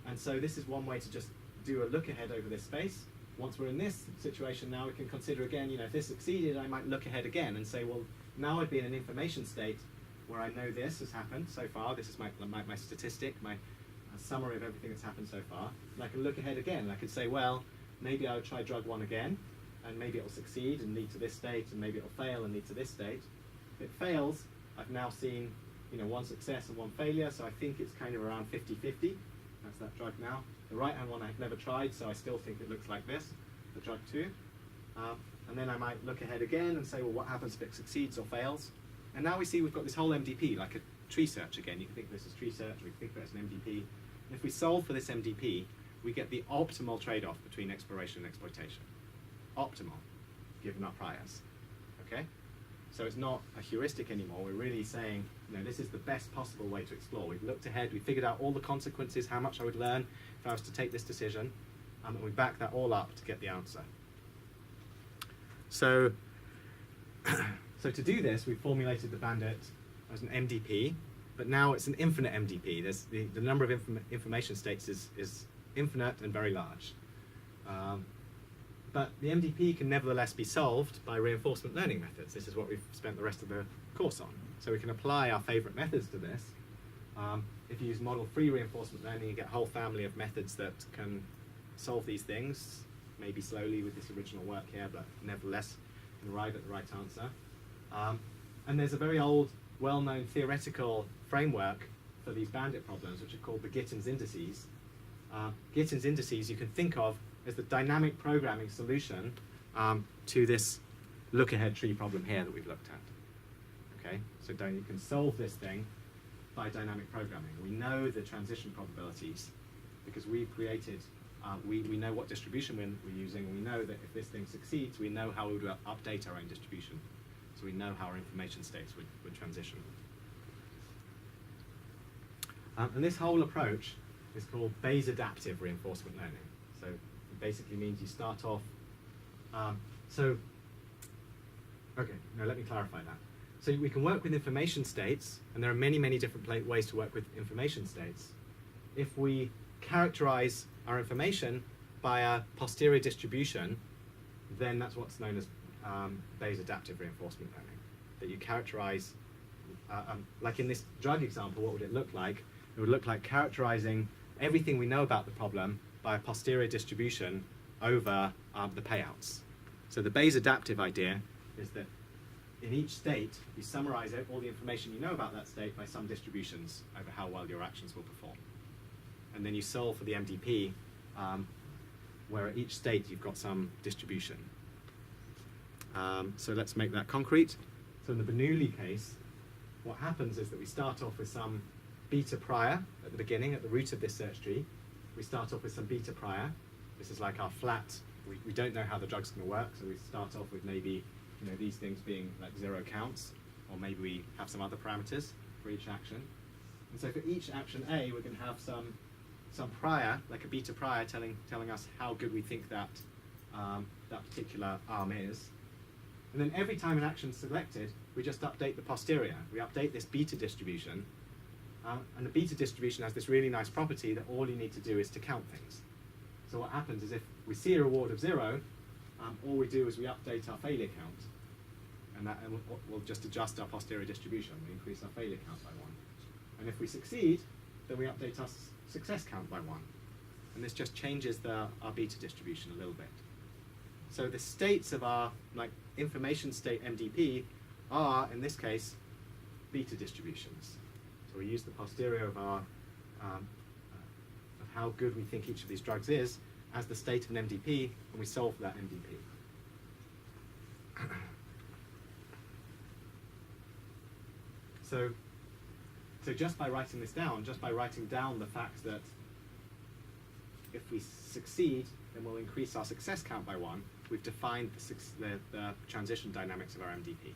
And so this is one way to just do a look ahead over this space. Once we're in this situation now, we can consider again, if this succeeded, I might look ahead again and say, well, now I'd be in an information state where I know this has happened so far. This is my statistic, my summary of everything that's happened so far. And I can look ahead again. And I could say, well, maybe I would try drug 1 again, and maybe it will succeed and lead to this state, and maybe it will fail and lead to this state. If it fails, I've now seen 1 success and 1 failure, so I think it's kind of around 50-50. That's that drug now. The right-hand one I've never tried, so I still think it looks like this, the drug 2. And then I might look ahead again and say, well, what happens if it succeeds or fails? And now we see we've got this whole MDP, like a tree search again. You can think of this as tree search, or you can think of it as an MDP. And if we solve for this MDP, we get the optimal trade-off between exploration and exploitation. Optimal, given our priors. Okay? So it's not a heuristic anymore. We're really saying, this is the best possible way to explore. We've looked ahead, we figured out all the consequences, how much I would learn if I was to take this decision, and we back that all up to get the answer. So, so to do this, we formulated the bandit as an MDP, but now it's an infinite MDP. There's the number of information states is infinite and very large. But the MDP can nevertheless be solved by reinforcement learning methods. This is what we've spent the rest of the course on. So we can apply our favorite methods to this. If you use model-free reinforcement learning, you get a whole family of methods that can solve these things, maybe slowly with this original work here, but nevertheless can arrive at the right answer. And there's a very old, well-known theoretical framework for these bandit problems, which are called the Gittins indices. Gittins indices you can think of as the dynamic programming solution to this look-ahead tree problem here that we've looked at. Okay, so you can solve this thing by dynamic programming. We know the transition probabilities because we've created, we know what distribution we're using, and we know that if this thing succeeds, we know how we would update our own distribution. So we know how our information states would transition. And this whole approach is called Bayes adaptive reinforcement learning. So it basically means you start off, okay, now let me clarify that. So we can work with information states, and there are many, many different ways to work with information states. If we characterize our information by a posterior distribution, then that's what's known as Bayes adaptive reinforcement learning. That you characterize, like in this drug example, what would it look like? It would look like characterizing everything we know about the problem by a posterior distribution over the payouts. So the Bayes adaptive idea is that in each state, you summarize all the information you know about that state by some distributions over how well your actions will perform. And then you solve for the MDP, where at each state you've got some distribution. So let's make that concrete. So in the Bernoulli case, what happens is that we start off with some beta prior at the beginning, at the root of this search tree. We start off with some beta prior. This is like our flat, we don't know how the drug's going to work, so we start off with maybe these things being like 0 counts, or maybe we have some other parameters for each action. And so for each action A, we're going to have some prior, like a beta prior, telling us how good we think that that particular arm is. And then every time an action is selected, we just update the posterior. We update this beta distribution, and the beta distribution has this really nice property that all you need to do is to count things. So what happens is if we see a reward of 0, all we do is we update our failure count, and we'll just adjust our posterior distribution. We increase our failure count by 1. And if we succeed, then we update our success count by 1. And this just changes our beta distribution a little bit. So the states of our information state MDP are, in this case, beta distributions. So we use the posterior of our of how good we think each of these drugs is as the state of an MDP, and we solve for that MDP. So just by writing this down, just by writing down the fact that if we succeed, then we'll increase our success count by 1, we've defined the transition dynamics of our MDP.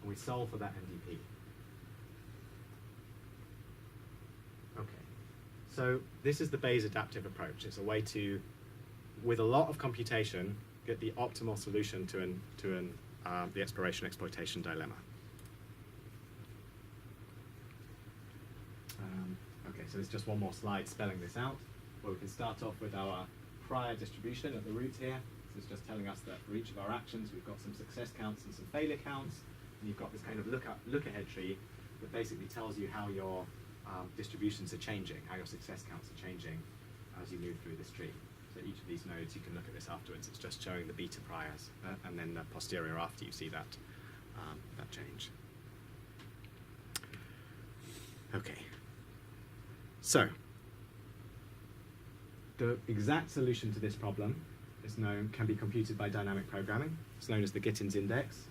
And we solve for that MDP. Okay. So this is the Bayes adaptive approach. It's a way to, with a lot of computation, get the optimal solution to the exploration exploitation dilemma. Okay, so there's just one more slide spelling this out, where we can start off with our prior distribution at the root here. So it's just telling us that for each of our actions, we've got some success counts and some failure counts, and you've got this kind of look-ahead tree that basically tells you how your distributions are changing, how your success counts are changing as you move through this tree. So each of these nodes, you can look at this afterwards. It's just showing the beta priors, and then the posterior after you see that that change. Okay. So the exact solution to this problem can be computed by dynamic programming. It's known as the Gittins index.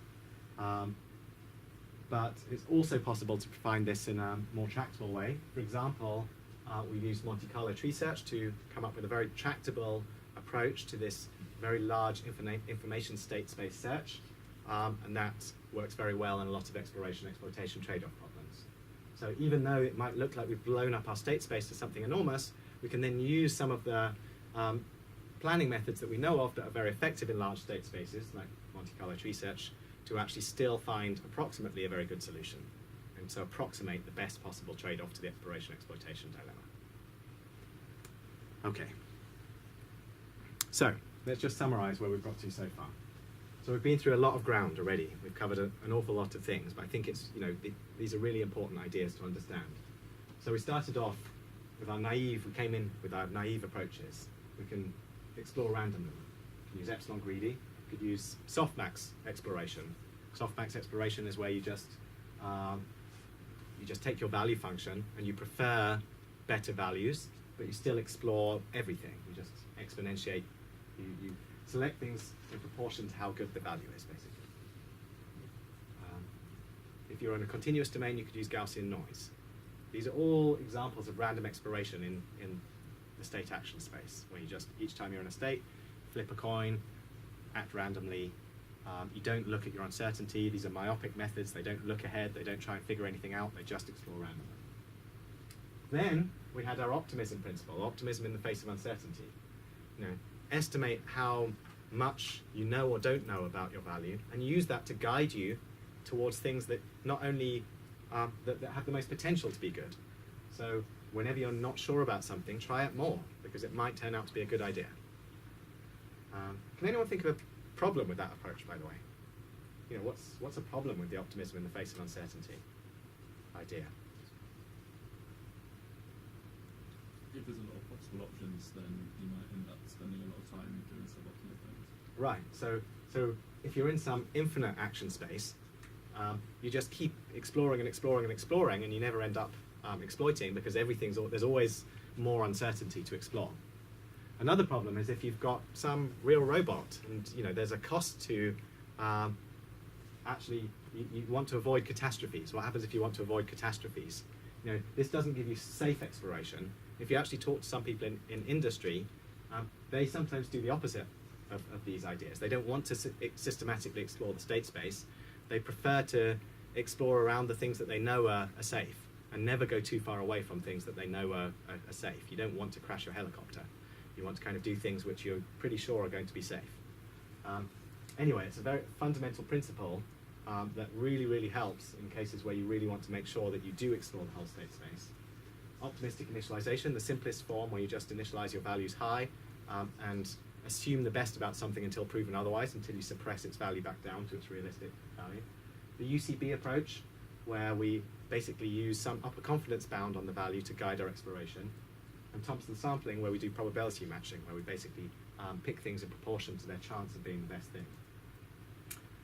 But it's also possible to find this in a more tractable way. For example, we use Monte Carlo tree search to come up with a very tractable approach to this very large information state space search, and that works very well in a lot of exploration exploitation trade-off problems. So even though it might look like we've blown up our state space to something enormous, we can then use some of the planning methods that we know of that are very effective in large state spaces, like Monte Carlo tree search, to actually still find approximately a very good solution, and so approximate the best possible trade-off to the exploration exploitation dilemma. Okay. So let's just summarize where we've got to so far. So we've been through a lot of ground already. We've covered an awful lot of things, but I think it's, these are really important ideas to understand. So we started off with we came in with our naive approaches. We can explore randomly. We can use epsilon greedy. We could use softmax exploration. Softmax exploration is where you just take your value function and you prefer better values, but you still explore everything. You just exponentiate. You select things in proportion to how good the value is, basically. if you're in a continuous domain, you could use Gaussian noise. These are all examples of random exploration in the state action space, where you just, each time you're in a state, flip a coin, act randomly. You don't look at your uncertainty. These are myopic methods. They don't look ahead. They don't try and figure anything out. They just explore randomly. Then we had our optimism principle, optimism in the face of uncertainty. You know, estimate how much you know or don't know about your value, and use that to guide you towards things that not only that have the most potential to be good. So whenever you're not sure about something, try it more, because it might turn out to be a good idea. Can anyone think of a problem with that approach, by the way? You know, what's a problem with the optimism in the face of uncertainty idea? If there's a lot of possible options, then you might end up spending a lot of time doing suboptimal things. Right. So if you're in some infinite action space, you just keep exploring and exploring and exploring, and you never end up exploiting, because there's always more uncertainty to explore. Another problem is if you've got some real robot, and you know there's a cost to actually you want to avoid catastrophes. What happens if you want to avoid catastrophes? You know, this doesn't give you safe exploration. If you actually talk to some people in industry, they sometimes do the opposite of these ideas. They don't want to systematically explore the state space. They prefer to explore around the things that they know are safe, and never go too far away from things that they know are safe. You don't want to crash your helicopter. You want to kind of do things which you're pretty sure are going to be safe. Anyway, it's a very fundamental principle that really, really helps in cases where you really want to make sure that you do explore the whole state space. Optimistic initialization, the simplest form, where you just initialize your values high and assume the best about something until proven otherwise, until you suppress its value back down to its realistic value. The UCB approach, where we basically use some upper confidence bound on the value to guide our exploration. And Thompson sampling, where we do probability matching, where we basically pick things in proportion to their chance of being the best thing.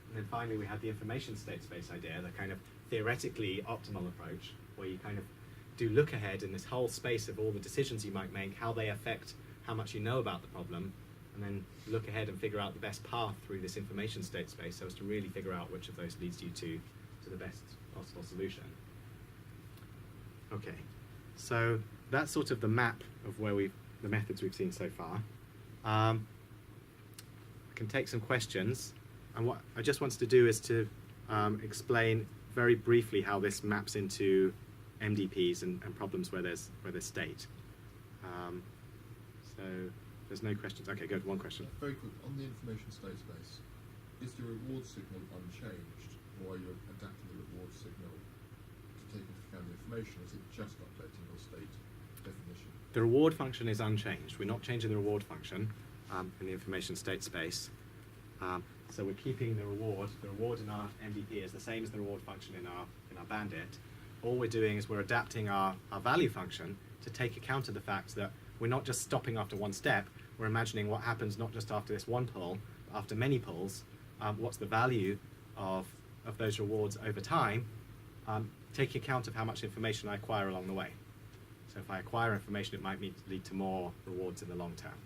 And then finally, we had the information state space idea, the kind of theoretically optimal approach, where you kind of do look ahead in this whole space of all the decisions you might make, how they affect how much you know about the problem, and then look ahead and figure out the best path through this information state space so as to really figure out which of those leads you to the best possible solution. Okay, so that's sort of the map of where the methods we've seen so far. I can take some questions, and what I just wanted to do is to explain very briefly how this maps into MDPs and problems where there's state. So there's no questions. Okay, good. One question. Very quick, on the information state space, is the reward signal unchanged, or are you adapting the reward signal to take into account the information, or is it just updating your state definition? The reward function is unchanged. We're not changing the reward function in the information state space. So we're keeping the reward. The reward in our MDP is the same as the reward function in our bandit. All we're doing is we're adapting our value function to take account of the fact that we're not just stopping after one step. We're imagining what happens not just after this one pull, but after many pulls. What's the value of those rewards over time, taking account of how much information I acquire along the way. So if I acquire information, it might lead to more rewards in the long term.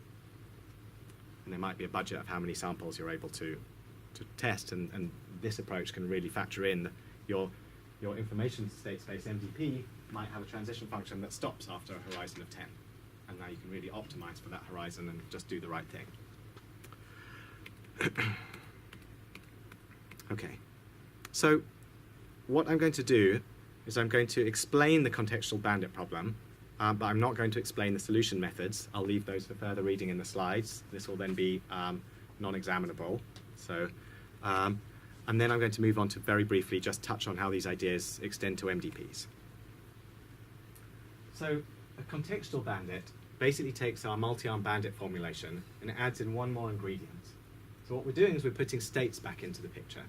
And there might be a budget of how many samples you're able to test, and this approach can really factor in your information state space MDP might have a transition function that stops after a horizon of 10. And now you can really optimize for that horizon and just do the right thing. Okay, so what I'm going to do is I'm going to explain the contextual bandit problem, but I'm not going to explain the solution methods. I'll leave those for further reading in the slides. This will then be non-examinable. So, and then I'm going to move on to very briefly just touch on how these ideas extend to MDPs. So a contextual bandit basically takes our multi-arm bandit formulation and it adds in one more ingredient. So what we're doing is we're putting states back into the picture.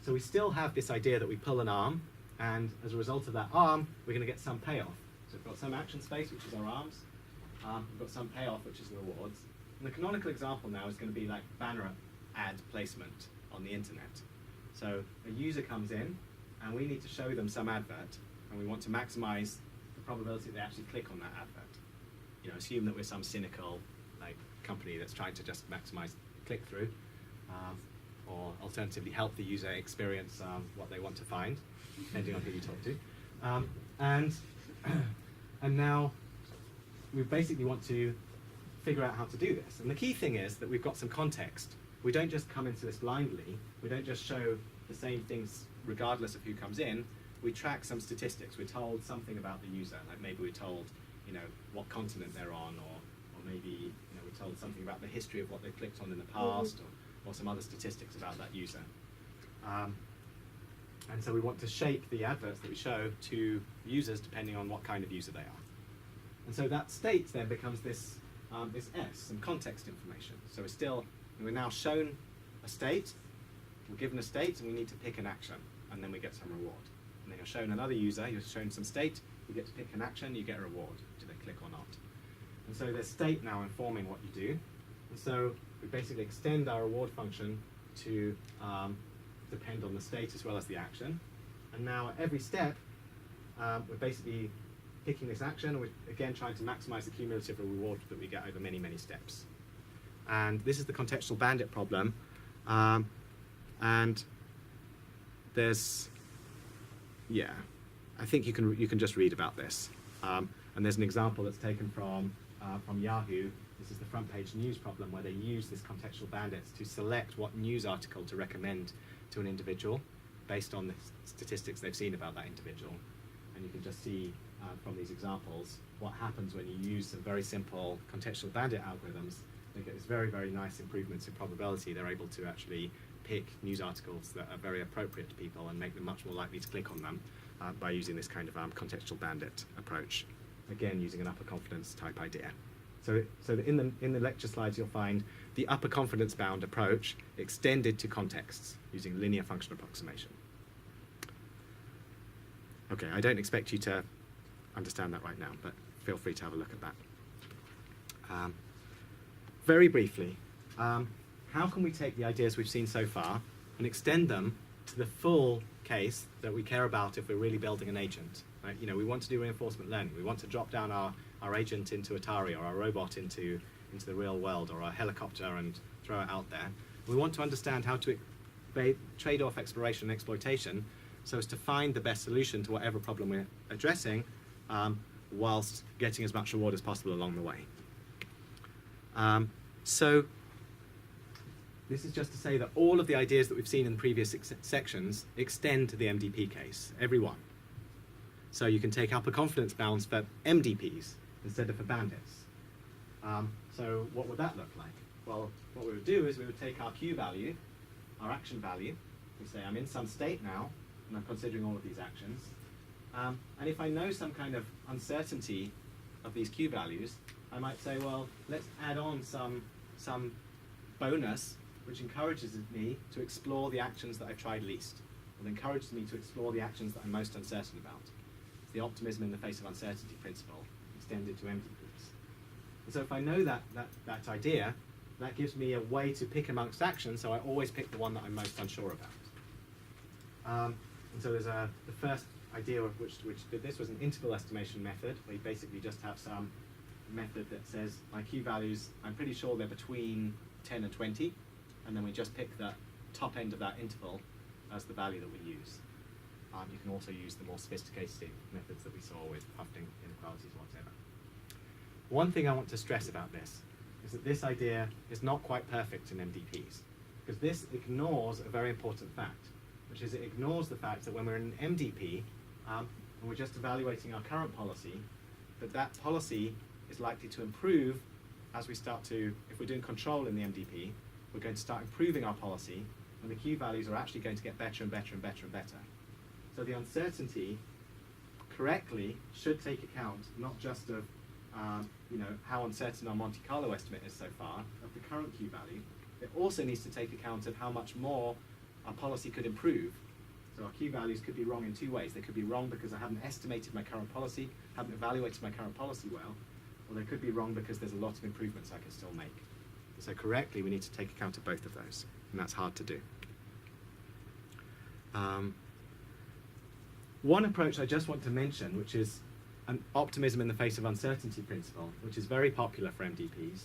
So we still have this idea that we pull an arm, and as a result of that arm, we're going to get some payoff. So we've got some action space, which is our arms. We've got some payoff, which is the rewards. And the canonical example now is going to be like banner ad placement on the internet. So a user comes in, and we need to show them some advert, and we want to maximize the probability that they actually click on that advert. You know, assume that we're some cynical company that's trying to just maximize click-through, or alternatively help the user experience what they want to find, depending on who you talk to. And now we basically want to figure out how to do this. And the key thing is that we've got some context. We don't just come into this blindly. We don't just show the same things regardless of who comes in. We track some statistics. We're told something about the user. Like maybe we're told, what continent they're on, or maybe we're told something about the history of what they clicked on in the past, or some other statistics about that user. And so we want to shape the adverts that we show to users depending on what kind of user they are. And so that state then becomes this S, some context information. So we're now shown a state, we're given a state, and we need to pick an action, and then we get some reward. And then you're shown another user, you're shown some state, you get to pick an action, you get a reward. Do they click or not? And so there's state now informing what you do. And so we basically extend our reward function to depend on the state as well as the action. And now at every step, we're basically picking this action, and we're again trying to maximize the cumulative reward that we get over many, many steps. And this is the contextual bandit problem. And there's, I think you can just read about this. And there's an example that's taken from Yahoo. This is the front page news problem, where they use this contextual bandits to select what news article to recommend to an individual based on the statistics they've seen about that individual. And you can just see from these examples what happens when you use some very simple contextual bandit algorithms. They get this very, very nice improvements in probability. They're able to actually pick news articles that are very appropriate to people and make them much more likely to click on them by using this kind of contextual bandit approach. Again, using an upper confidence type idea. So in the lecture slides, you'll find the upper confidence bound approach extended to contexts using linear function approximation. Okay, I don't expect you to understand that right now, but feel free to have a look at that. Very briefly, how can we take the ideas we've seen so far and extend them to the full case that we care about if we're really building an agent? Right? We want to do reinforcement learning. We want to drop down our agent into Atari, or our robot into the real world, or our helicopter and throw it out there. We want to understand how to trade off exploration and exploitation so as to find the best solution to whatever problem we're addressing, whilst getting as much reward as possible along the way. So this is just to say that all of the ideas that we've seen in the previous sections extend to the MDP case, every one. So you can take upper confidence bounds for MDPs instead of for bandits. So what would that look like? Well, what we would do is we would take our Q value, our action value. We say I'm in some state now, and I'm considering all of these actions. And if I know some kind of uncertainty of these Q values, I might say, well, let's add on some bonus which encourages me to explore the actions that I've tried least, and encourages me to explore the actions that I'm most uncertain about. It's the optimism in the face of uncertainty principle extended to MDPs. And so if I know that idea, that gives me a way to pick amongst actions, so I always pick the one that I'm most unsure about. And so there's the first idea of which did this was an interval estimation method, where you basically just have some method that says my Q values, I'm pretty sure they're between 10 and 20, and then we just pick the top end of that interval as the value that we use. You can also use the more sophisticated methods that we saw with Hufting inequalities or whatever. One thing I want to stress about this is that this idea is not quite perfect in MDPs, because this ignores a very important fact, which is it ignores the fact that when we're in an MDP, and we're just evaluating our current policy, that policy is likely to improve as we start to, if we're doing control in the MDP, we're going to start improving our policy, and the Q values are actually going to get better and better and better and better. So the uncertainty correctly should take account not just of how uncertain our Monte Carlo estimate is so far of the current Q value. It also needs to take account of how much more our policy could improve. So our Q values could be wrong in two ways. They could be wrong because I haven't estimated my current policy, haven't evaluated my current policy well, or they could be wrong because there's a lot of improvements I can still make. So correctly, we need to take account of both of those, and that's hard to do. One approach I just want to mention, which is an optimism in the face of uncertainty principle, which is very popular for MDPs,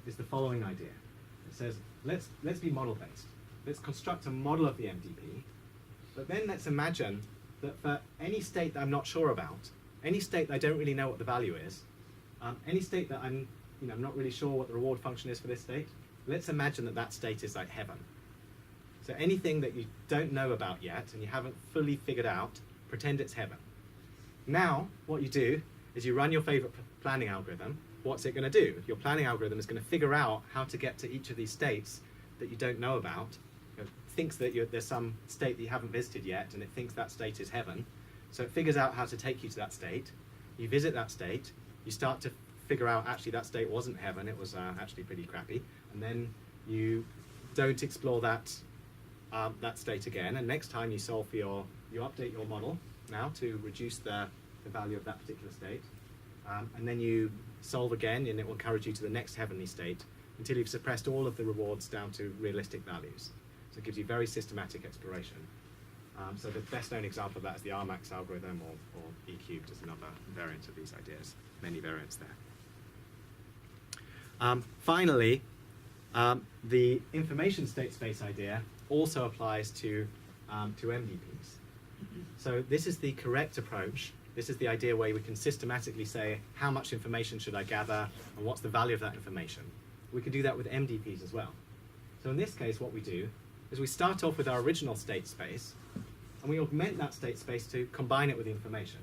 is the following idea. It says, let's be model-based. let's construct a model of the MDP, but then let's imagine that for any state that I'm not sure about, any state that I don't really know what the value is, any state that I'm not really sure what the reward function is for this state, let's imagine that that state is like heaven. So anything that you don't know about yet and you haven't fully figured out, pretend it's heaven. Now, what you do is you run your favorite planning algorithm. What's it going to do? Your planning algorithm is going to figure out how to get to each of these states that you don't know about. It thinks that there's some state that you haven't visited yet, and it thinks that state is heaven. So it figures out how to take you to that state. You visit that state. You start to figure out actually that state wasn't heaven. It was actually pretty crappy. And then you don't explore that state again. And next time you solve for you update your model now to reduce the value of that particular state. And then you solve again, and it will encourage you to the next heavenly state until you've suppressed all of the rewards down to realistic values. So it gives you very systematic exploration. So the best known example of that is the RMAX algorithm, or E cubed is another variant of these ideas. Many variants there. Finally, the information state space idea also applies to MDPs. So this is the correct approach. This is the idea where we can systematically say how much information should I gather and what's the value of that information. We can do that with MDPs as well. So in this case, what we do is we start off with our original state space, and we augment that state space to combine it with the information.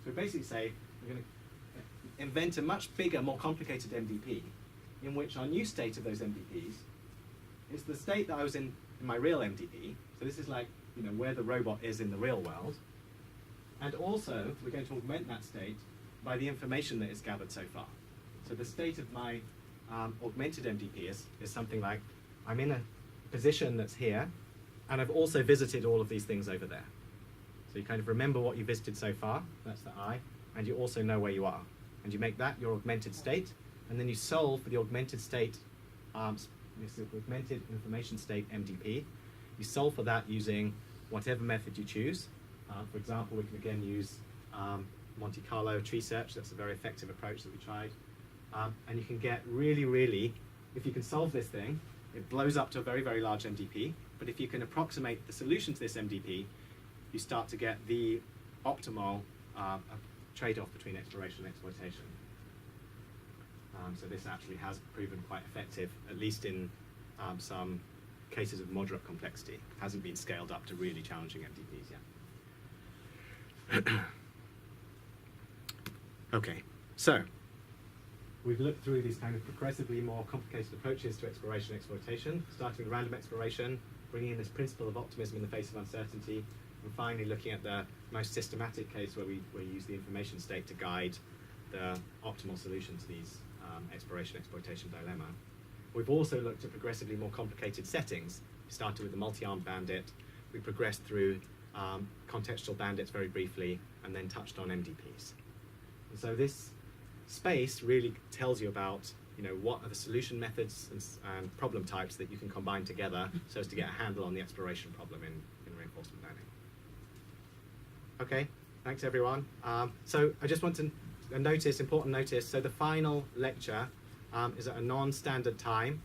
So we basically say we're going to invent a much bigger, more complicated MDP in which our new state of those MDPs is the state that I was in my real MDP. So this is like where the robot is in the real world. And also, we're going to augment that state by the information that is gathered so far. So the state of my augmented MDP is something like, I'm in a position that's here, and I've also visited all of these things over there. So you kind of remember what you visited so far, that's the I, and you also know where you are. And you make that your augmented state, and then you solve for the augmented state, this augmented information state MDP. You solve for that using whatever method you choose. For example, we can again use Monte Carlo tree search. That's a very effective approach that we tried. And you can get really, if you can solve this thing, it blows up to a very, very large MDP. But if you can approximate the solution to this MDP, you start to get the optimal trade-off between exploration and exploitation. So this actually has proven quite effective, at least in some cases of moderate complexity. It hasn't been scaled up to really challenging MDPs yet. Okay, so we've looked through these kind of progressively more complicated approaches to exploration and exploitation, starting with random exploration, bringing in this principle of optimism in the face of uncertainty, and finally looking at the most systematic case where we use the information state to guide the optimal solution to these exploration-exploitation dilemma. We've also looked at progressively more complicated settings. We started with the multi-armed bandit, we progressed through contextual bandits very briefly, and then touched on MDPs. And so this space really tells you about what are the solution methods and problem types that you can combine together so as to get a handle on the exploration problem in reinforcement learning. Okay, thanks everyone. So I just want to important notice, so the final lecture is at a non-standard time.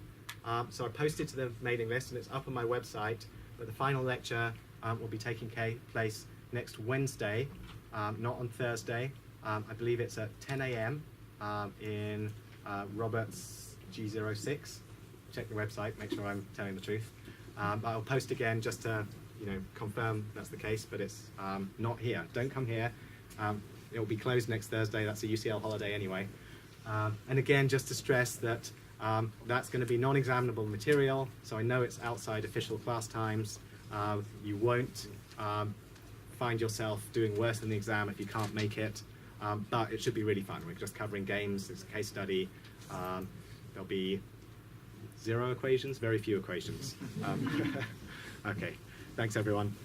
So I posted to the mailing list and it's up on my website, but the final lecture will be taking place next Wednesday, not on Thursday. I believe it's at 10 a.m. In Roberts G06. Check the website, make sure I'm telling the truth. But I'll post again just to confirm that's the case, but it's not here. Don't come here. It will be closed next Thursday. That's a UCL holiday anyway. And again, just to stress that that's going to be non-examinable material, so I know it's outside official class times. You won't find yourself doing worse than the exam if you can't make it, but it should be really fun. We're just covering games, it's a case study. There'll be 0 equations, very few equations. Okay, thanks everyone.